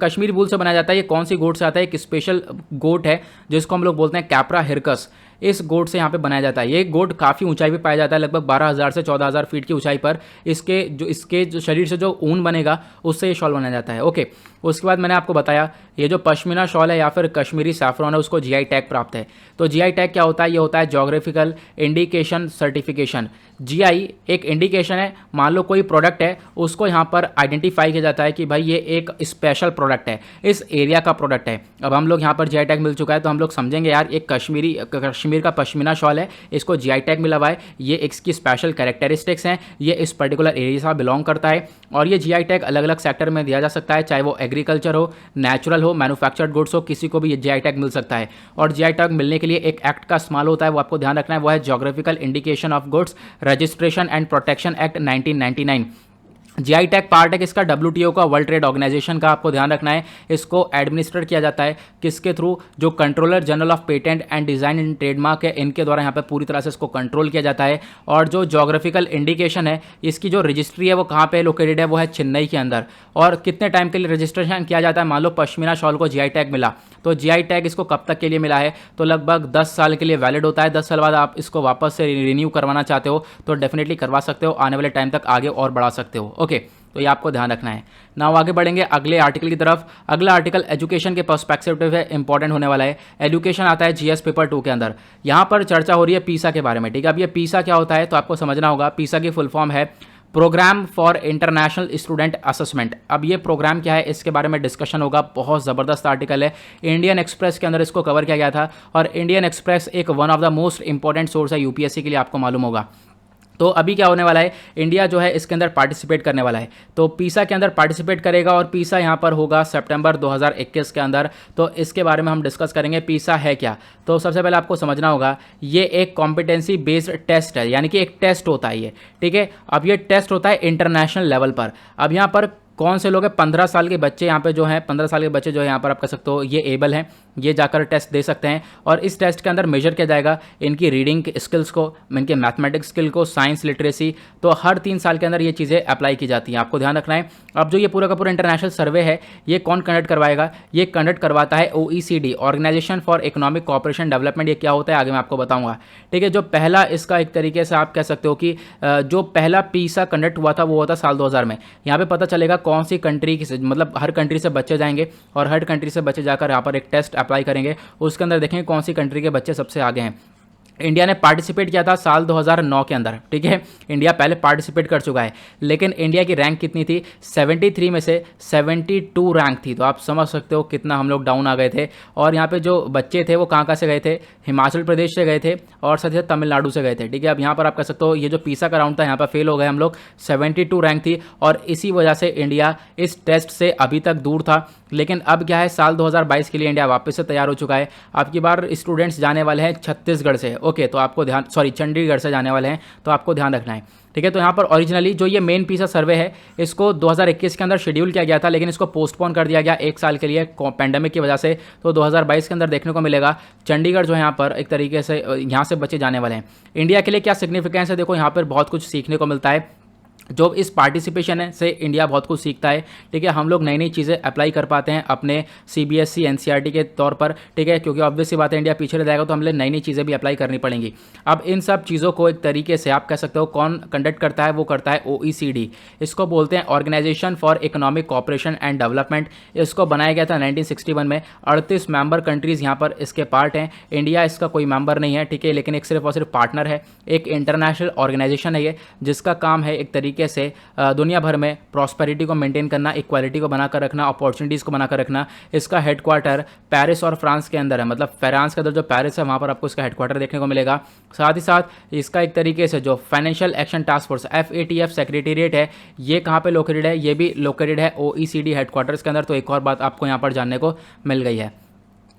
S1: कश्मीरी वूल से बनाया जाता है। ये कौन सी गोट से आता है, एक स्पेशल गोट है जिसको हम लोग बोलते हैं कैप्रा हिरकस। इस गोट से यहाँ पे बनाया जाता है। ये गोट काफ़ी ऊंचाई पे पाया जाता है, लगभग 12,000 से 14,000 फीट की ऊंचाई पर। इसके जो शरीर से जो ऊन बनेगा उससे ये शॉल बनाया जाता है, ओके। उसके बाद मैंने आपको बताया ये जो पश्मीना शॉल है या फिर कश्मीरी सैफरॉन है, उसको जीआई टैग प्राप्त है। तो जीआई टैग क्या होता है, ये होता है ज्योग्राफिकल इंडिकेशन सर्टिफिकेशन। जीआई एक इंडिकेशन है, मान लो कोई प्रोडक्ट है, उसको यहाँ पर आइडेंटिफाई किया जाता है कि भाई ये एक स्पेशल प्रोडक्ट है, इस एरिया का प्रोडक्ट है। अब हम लोग यहाँ पर जीआई टैग मिल चुका है, तो हम लोग समझेंगे यार एक कश्मीर का पश्मीना शॉल है, इसको जीआई टैग मिला हुआ है, ये इसकी स्पेशल कैरेक्टरिस्टिक्स हैं, ये इस पर्टिकुलर एरिया से बिलोंग करता है। और ये जीआई टैग अलग अलग सेक्टर में दिया जा सकता है, चाहे वो एग्रीकल्चर हो, नेचुरल हो, मैन्युफैक्चर्ड गुड्स हो, किसी को भी ये जीआई टैग मिल सकता है। और जीआई टैग मिलने के लिए एक एक्ट का इस्तेमाल होता है, वो आपको ध्यान रखना है, वो है geographical indication of goods registration and protection act 1999। GI tag part है किसका, डब्ल्यूटीओ का, वर्ल्ड ट्रेड ऑर्गेनाइजेशन का, आपको ध्यान रखना है। इसको एडमिनिस्ट्रेट किया जाता है किसके थ्रू, जो controller general of patent and design and trademark है, इनके द्वारा यहाँ पे पूरी तरह से इसको कंट्रोल किया जाता है। और जो ज्योग्राफिकल इंडिकेशन है, इसकी जो रजिस्ट्री है वो कहाँ पे लोकेटेड है, वो है चेन्नई के अंदर। और कितने टाइम के लिए रजिस्ट्रेशन किया जाता है, मान लो पश्मीना शॉल को जीआई टैग मिला, तो जीआई टैग इसको कब तक के लिए मिला है, तो लगभग 10 साल के लिए वैलिड होता है। 10 साल बाद आप इसको वापस से रिन्यू करवाना चाहते हो तो डेफिनेटली करवा सकते हो, आने वाले टाइम तक आगे और बढ़ा सकते हो, ओके। तो ये आपको ध्यान रखना है। नाउ आगे बढ़ेंगे अगले आर्टिकल की तरफ। अगला आर्टिकल एजुकेशन के पर्सपेक्टिव है, इंपॉर्टेंट होने वाला है। एजुकेशन आता है जीएस पेपर 2 के अंदर। यहाँ पर चर्चा हो रही है पीसा के बारे में, ठीक है। अब ये पीसा क्या होता है तो आपको समझना होगा। पीसा की फुल फॉर्म है programme for international student assessment. अब ये प्रोग्राम क्या है इसके बारे में डिस्कशन होगा, बहुत ज़बरदस्त आर्टिकल है। इंडियन एक्सप्रेस के अंदर इसको कवर किया गया था, और इंडियन एक्सप्रेस एक one of the most important source है यूपीएससी के लिए, आपको मालूम होगा। तो अभी क्या होने वाला है, इंडिया जो है इसके अंदर पार्टिसिपेट करने वाला है, तो पीसा के अंदर पार्टिसिपेट करेगा, और पीसा यहाँ पर होगा सितंबर 2021 के अंदर। तो इसके बारे में हम डिस्कस करेंगे। पीसा है क्या, तो सबसे पहले आपको समझना होगा ये एक कॉम्पिटेंसी बेस्ड टेस्ट है, यानी कि एक टेस्ट होता है ये, ठीक है। अब ये टेस्ट होता है इंटरनेशनल लेवल पर। अब यहाँ पर कौन से लोग हैं, 15 साल के बच्चे यहाँ पे जो हैं, 15 साल के बच्चे जो है यहाँ पर आप कह सकते हो ये एबल हैं, ये जाकर टेस्ट दे सकते हैं। और इस टेस्ट के अंदर मेजर किया जाएगा इनकी रीडिंग स्किल्स को, इनके मैथमेटिक्स स्किल को, साइंस लिटरेसी। तो हर 3 साल के अंदर ये चीज़ें अप्लाई की जाती हैं, आपको ध्यान रखना है। अब जो ये पूरा का पूरा इंटरनेशनल सर्वे है, ये कौन कंडक्ट करवाएगा, ये कंडक्ट करवाता है OECD, organisation for economic cooperation development. ये क्या होता है आगे मैं आपको बताऊँगा, ठीक है। जो पहला इसका एक तरीके से आप कह सकते हो कि जो पहला पीसा कंडक्ट हुआ था वो हुआ था साल 2000 में। यहाँ पर पता चलेगा कौन सी कंट्री की, मतलब हर कंट्री से बच्चे जाएंगे, और हर कंट्री से बच्चे जाकर यहाँ पर एक टेस्ट अप्लाई करेंगे, उसके अंदर देखेंगे कौन सी कंट्री के बच्चे सबसे आगे हैं। इंडिया ने पार्टिसिपेट किया था साल 2009 के अंदर, ठीक है। इंडिया पहले पार्टिसिपेट कर चुका है, लेकिन इंडिया की रैंक कितनी थी, 73 में से 72 रैंक थी। तो आप समझ सकते हो कितना हम लोग डाउन आ गए थे। और यहाँ पे जो बच्चे थे वो कहाँ से गए थे, हिमाचल प्रदेश से गए थे और साथ ही साथ तमिलनाडु से गए थे, ठीक है। अब यहाँ पर आप कह सकते हो ये जो पीसा का राउंड था यहाँ पर फेल हो गए हम लोग, 72 रैंक थी और इसी वजह से इंडिया इस टेस्ट से अभी तक दूर था। लेकिन अब क्या है, साल 2022 के लिए इंडिया वापस से तैयार हो चुका है। अब की बार स्टूडेंट्स जाने वाले हैं छत्तीसगढ़ से, ओके, तो आपको ध्यान, सॉरी चंडीगढ़ से जाने वाले हैं, तो आपको ध्यान रखना है, ठीक है। तो यहाँ पर ओरिजिनली जो ये मेन पीसा सर्वे है इसको 2021 के अंदर शेड्यूल किया गया था, लेकिन इसको पोस्टपोन कर दिया गया 1 साल के लिए पैंडेमिक की वजह से। तो 2022 के अंदर देखने को मिलेगा चंडीगढ़ जो है यहाँ पर एक तरीके से यहाँ से बच्चे जाने वाले हैं। इंडिया के लिए क्या सिग्निफिकेंस है, देखो यहाँ पर बहुत कुछ सीखने को मिलता है। जो इस पार्टिसिपेशन है से इंडिया बहुत कुछ सीखता है, ठीक है। हम लोग नई नई चीज़ें अप्लाई कर पाते हैं अपने सीबीएसई एनसीईआरटी के तौर पर, ठीक है, क्योंकि ऑब्वियस सी बात है इंडिया पीछे रह जाएगा तो हमें नई नई चीज़ें भी अप्लाई करनी पड़ेंगी। अब इन सब चीज़ों को एक तरीके से आप कह सकते हो कौन कंडक्ट करता है, वो करता है OECD। इसको बोलते हैं organisation for economic cooperation and development. इसको बनाया गया था 1961 में। 38 मेंबर कंट्रीज़ यहाँ पर इसके पार्ट हैं। इंडिया इसका कोई मेंबर नहीं है, ठीक है, लेकिन एक सिर्फ और सिर्फ पार्टनर है। एक इंटरनेशनल ऑर्गेनाइजेशन है ये, जिसका काम है एक तरीके से दुनिया भर में प्रॉस्पेरिटी को मेंटेन करना, इक्वालिटी को बनाकर रखना, अपॉर्चुनिटीज़ को बनाकर रखना। इसका हेडक्वार्टर पेरिस और फ्रांस के अंदर है, मतलब फ्रांस के अंदर जो पेरिस है वहाँ पर आपको इसका हेडक्वार्टर देखने को मिलेगा। साथ ही साथ इसका एक तरीके से जो financial action task force FATF secretariat है, ये कहाँ पे लोकेटेड है, ये भी लोकेटेड है OECD हेडक्वार्टर्स के अंदर। तो एक और बात आपको यहाँ पर जानने को मिल गई है।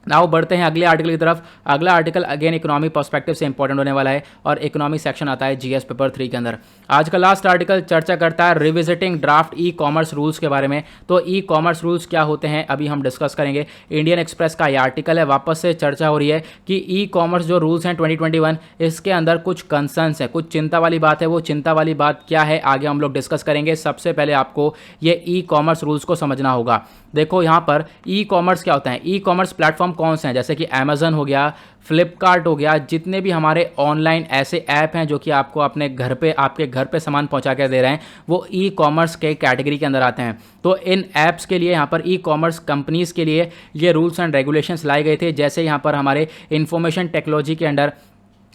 S1: नाउ बढ़ते हैं अगले आर्टिकल की तरफ। अगला आर्टिकल अगेन इकोनॉमी पर्सपेक्टिव से इंपॉर्टेंट होने वाला है और इकोनॉमी सेक्शन आता है GS पेपर 3 के अंदर। आज का लास्ट आर्टिकल चर्चा करता है रिविजिटिंग ड्राफ्ट ई-कॉमर्स रूल्स के बारे में। तो ई-कॉमर्स रूल्स क्या होते हैं अभी हम डिस्कस करेंगे। इंडियन एक्सप्रेस का यह आर्टिकल है, वापस से चर्चा हो रही है कि ई-कॉमर्स जो रूल्स हैं 2021 इसके अंदर कुछ कंसर्न्स है, कुछ चिंता वाली बात है। वो चिंता वाली बात क्या है आगे हम लोग डिस्कस करेंगे। सबसे पहले आपको ये ई-कॉमर्स रूल्स को समझना होगा। देखो यहाँ पर ई-कॉमर्स क्या होता है, ई-कॉमर्स प्लेटफॉर्म कौन से हैं, जैसे कि अमेजन हो गया, फ्लिपकार्ट हो गया, जितने भी हमारे ऑनलाइन ऐसे ऐप हैं जो कि आपको अपने घर पे, आपके घर पे सामान पहुंचा कर दे रहे हैं, वो ई कॉमर्स के कैटेगरी के अंदर आते हैं। तो इन ऐप्स के लिए यहाँ पर ई कॉमर्स कंपनीज़ के लिए ये रूल्स एंड रेगुलेशंस लाए गए थे। जैसे यहाँ पर हमारे इंफॉर्मेशन टेक्नोलॉजी के अंडर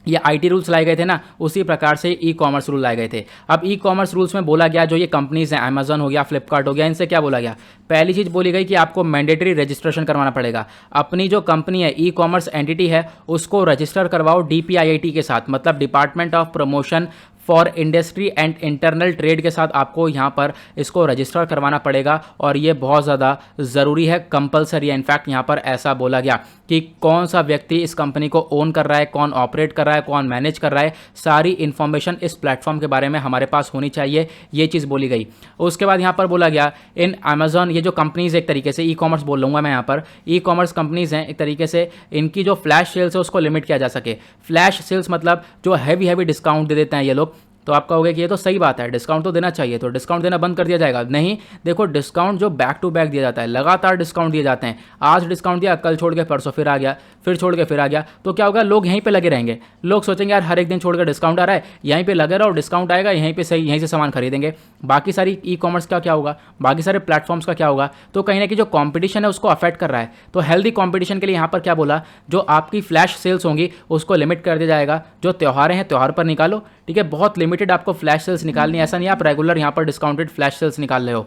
S1: ये IT रूल्स लाए गए थे ना, उसी प्रकार से ई कॉमर्स रूल लाए गए थे। अब ई कॉमर्स रूल्स में बोला गया जो ये कंपनीज़ हैं, अमेजन हो गया, फ्लिपकार्ट हो गया, इनसे क्या बोला गया, पहली चीज़ बोली गई कि आपको मैंडेटरी रजिस्ट्रेशन करवाना पड़ेगा। अपनी जो कंपनी है, ई कॉमर्स एंटिटी है, उसको रजिस्टर करवाओ DPIIT के साथ, मतलब department of promotion for industry and internal trade के साथ आपको यहाँ पर इसको रजिस्टर करवाना पड़ेगा। और ये बहुत ज़्यादा ज़रूरी है, कंपलसरी है। इनफैक्ट यहाँ पर ऐसा बोला गया कि कौन सा व्यक्ति इस कंपनी को ओन कर रहा है, कौन ऑपरेट कर रहा है, कौन मैनेज कर रहा है, सारी इन्फॉर्मेशन इस प्लेटफॉर्म के बारे में हमारे पास होनी चाहिए, ये चीज़ बोली गई। उसके बाद यहाँ पर बोला गया इन अमेजॉन, ये जो कंपनीज़ एक तरीके से ई कॉमर्स बोल लूँगा मैं यहाँ पर, ई कॉमर्स कंपनीज़ हैं एक तरीके से, इनकी जो फ्लैश सेल्स है उसको लिमिट किया जा सके। फ्लैश सेल्स मतलब जो हैवी डिस्काउंट दे देते हैं ये लोग। तो आप कहोगे कि ये तो सही बात है, डिस्काउंट तो देना चाहिए, तो डिस्काउंट देना बंद कर दिया जाएगा? नहीं, देखो डिस्काउंट जो बैक टू बैक दिया जाता है, लगातार डिस्काउंट दिए जाते हैं। आज डिस्काउंट दिया, कल छोड़ के परसों फिर आ गया, फिर छोड़ के फिर आ गया, तो क्या होगा, लोग यहीं पे लगे रहेंगे। लोग सोचेंगे यार हर एक दिन छोड़ कर डिस्काउंट आ रहा है, यहीं पे लगे रहो, डिस्काउंट आएगा, यहीं पे सही, यहीं से सामान खरीदेंगे। बाकी सारी ई कॉमर्स का क्या होगा, बाकी सारे प्लेटफॉर्म्स का क्या होगा? तो कहीं ना कहीं जो कॉम्पिटिशन है उसको अफेक्ट कर रहा है। तो हेल्दी कॉम्पिटिशन के लिए यहाँ पर क्या बोला, जो आपकी फ्लैश सेल्स होंगी उसको लिमिट कर दिया जाएगा। जो त्यौहार हैं त्यौहार पर निकालो, ठीक है, बहुत लिमिटेड आपको फ्लैश सेल्स निकालनी, ऐसा नहीं आप रेगुलर यहाँ पर डिस्काउंटेड फ्लैश सेल्स निकाल रहे हो।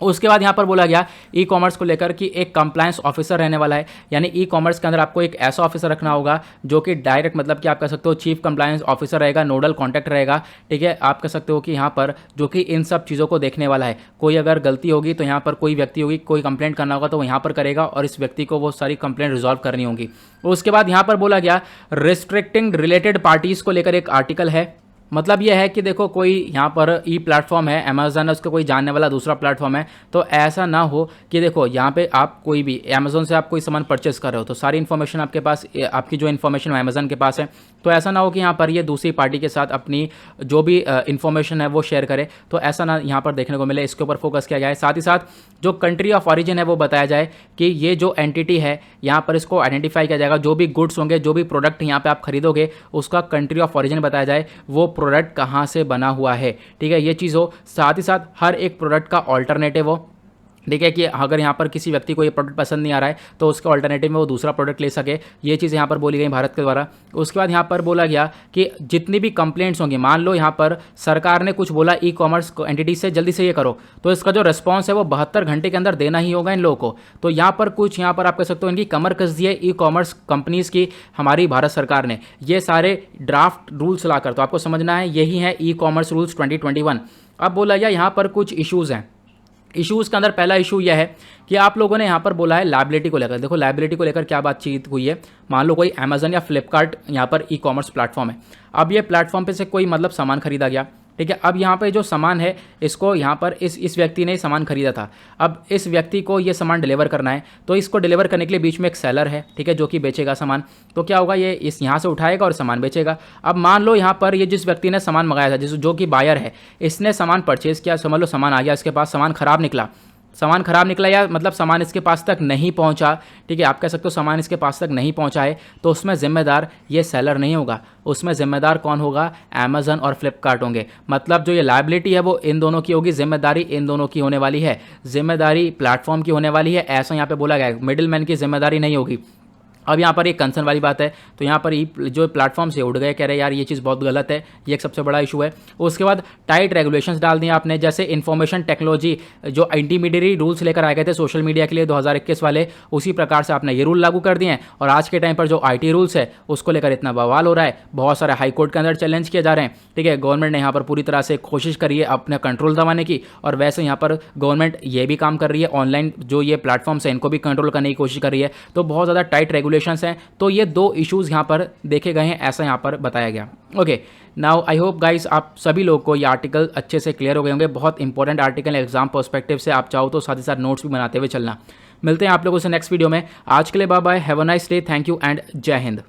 S1: उसके बाद यहाँ पर बोला गया ई कॉमर्स को लेकर कि एक कंप्लायंस ऑफिसर रहने वाला है, यानी ई कॉमर्स के अंदर आपको एक ऐसा ऑफिसर रखना होगा जो कि डायरेक्ट, मतलब कि आप कह सकते हो चीफ कंप्लायंस ऑफिसर रहेगा, नोडल कॉन्टैक्ट रहेगा, ठीक है। आप कह सकते हो कि यहाँ पर जो कि इन सब चीज़ों को देखने वाला है। कोई अगर गलती होगी तो यहाँ पर कोई व्यक्ति होगी, कोई कंप्लेंट करना होगा तो वो यहाँ पर करेगा और इस व्यक्ति को वो सारी कंप्लेंट रिजॉल्व करनी होगी। उसके बाद यहाँ पर बोला गया रिस्ट्रिक्टिंग रिलेटेड पार्टीज़ को लेकर एक आर्टिकल है। मतलब यह है कि देखो कोई यहाँ पर ई प्लेटफॉर्म है, अमेजन है, उसका कोई जानने वाला दूसरा प्लेटफॉर्म है, तो ऐसा ना हो कि देखो यहाँ पे आप कोई भी अमेजन से आप कोई सामान परचेस कर रहे हो तो सारी इन्फॉर्मेशन आपके पास, आपकी जो इन्फॉर्मेशन अमेजन के पास है, तो ऐसा ना हो कि यहाँ पर ये दूसरी पार्टी के साथ अपनी जो भी इन्फॉर्मेशन है वो शेयर करे, तो ऐसा ना यहाँ पर देखने को मिले। इसके ऊपर फोकस किया गया है। साथ ही साथ जो कंट्री ऑफ ऑरिजिन है वो बताया जाए कि ये जो एंटिटी है यहाँ पर इसको आइडेंटिफाई किया जाएगा। जो भी गुड्स होंगे, जो भी प्रोडक्ट यहाँ पे आप खरीदोगे, उसका कंट्री ऑफ ऑरिजिन बताया जाए, वो प्रोडक्ट कहाँ से बना हुआ है, ठीक है, ये चीज़ हो। साथ ही साथ हर एक प्रोडक्ट का ऑल्टरनेटिव हो, ठीक है, कि अगर यहाँ पर किसी व्यक्ति को ये प्रोडक्ट पसंद नहीं आ रहा है तो उसके ऑल्टरनेटिव में वो दूसरा प्रोडक्ट ले सके। ये चीज़ यहाँ पर बोली गई भारत के द्वारा। उसके बाद यहाँ पर बोला गया कि जितनी भी कंप्लेंट्स होंगी, मान लो यहाँ पर सरकार ने कुछ बोला ई कॉमर्स एंटिटी से जल्दी से ये करो, तो इसका जो रिस्पॉन्स है वो 72 घंटे के अंदर देना ही होगा इन लोगों को। तो यहाँ पर कुछ यहाँ पर आप कह सकते हो इनकी कमर कस दी है ई कॉमर्स कंपनीज़ की हमारी भारत सरकार ने, ये सारे ड्राफ्ट रूल्स लाकर। तो आपको समझना है यही है ई कॉमर्स रूल्स 2021। अब बोला गया यहाँ पर कुछ इशूज़ हैं। इश्यूज़ के अंदर पहला इशू यह है कि आप लोगों ने यहाँ पर बोला है लायबिलिटी को लेकर। देखो लायबिलिटी को लेकर क्या बातचीत हुई है। मान लो कोई अमेजन या फ्लिपकार्ट यहाँ पर ई कॉमर्स प्लेटफॉर्म है। अब ये प्लेटफॉर्म पे से कोई मतलब सामान खरीदा गया, ठीक है। अब यहाँ पे जो सामान है इसको यहाँ पर इस व्यक्ति ने सामान खरीदा था। अब इस व्यक्ति को ये सामान डिलीवर करना है, तो इसको डिलीवर करने के लिए बीच में एक सेलर है, ठीक है, जो कि बेचेगा सामान। तो क्या होगा, ये इस यहाँ से उठाएगा और सामान बेचेगा। अब मान लो यहाँ पर ये जिस व्यक्ति ने सामान मंगाया था, जो कि बायर है, इसने सामान परचेज़ किया, समझ लो सामान आ गया इसके पास, सामान ख़राब निकला या मतलब सामान इसके पास तक नहीं पहुंचा, ठीक है, आप कह सकते हो सामान इसके पास तक नहीं पहुंचा है, तो उसमें जिम्मेदार ये सेलर नहीं होगा। उसमें जिम्मेदार कौन होगा, अमेजन और फ्लिपकार्ट होंगे। मतलब जो ये लायबिलिटी है वो इन दोनों की होगी, जिम्मेदारी इन दोनों की होने वाली है, जिम्मेदारी प्लेटफॉर्म की होने वाली है। ऐसा यहाँ पे बोला गया है, मिडिल मैन की जिम्मेदारी नहीं होगी। अब यहाँ पर एक कंसर्न वाली बात है, तो यहाँ पर जो प्लेटफॉर्म से उड़ गए, कह रहे यार ये चीज़ बहुत गलत है, ये एक सबसे बड़ा इशू है। उसके बाद टाइट रेगुलेशंस डाल दिए आपने, जैसे इन्फॉर्मेशन टेक्नोलॉजी जो इंटरमीडिएरी रूल्स लेकर आए गए थे सोशल मीडिया के लिए 2021 वाले, उसी प्रकार से आपने ये रूल लागू कर दिए हैं। और आज के टाइम पर जो IT रूल्स है उसको लेकर इतना बवाल हो रहा है, बहुत सारे हाई कोर्ट के अंदर चैलेंज किए जा रहे हैं, ठीक है। गवर्नमेंट ने यहाँ पर पूरी तरह से कोशिश करी है अपने कंट्रोल दबाने की, और वैसे यहाँ पर गवर्नमेंट ये भी काम कर रही है, ऑनलाइन जो ये प्लेटफॉर्म्स हैं इनको भी कंट्रोल करने की कोशिश कर रही है। तो बहुत ज़्यादा टाइट रेगुलेशंस हैं। तो ये दो इश्यूज़ यहाँ पर देखे गए हैं, ऐसा यहाँ पर बताया गया। Okay, now I hope guys आप सभी लोगों को ये आर्टिकल अच्छे से क्लियर हो गए होंगे। बहुत इंपॉर्टेंट आर्टिकल एग्जाम पर्सपेक्टिव से, आप चाहो तो साथ ही साथ नोट्स भी बनाते हुए चलना। मिलते हैं आप लोगों से नेक्स्ट वीडियो में। आज के लिए bye bye, have a nice day, thank you and जय हिंद।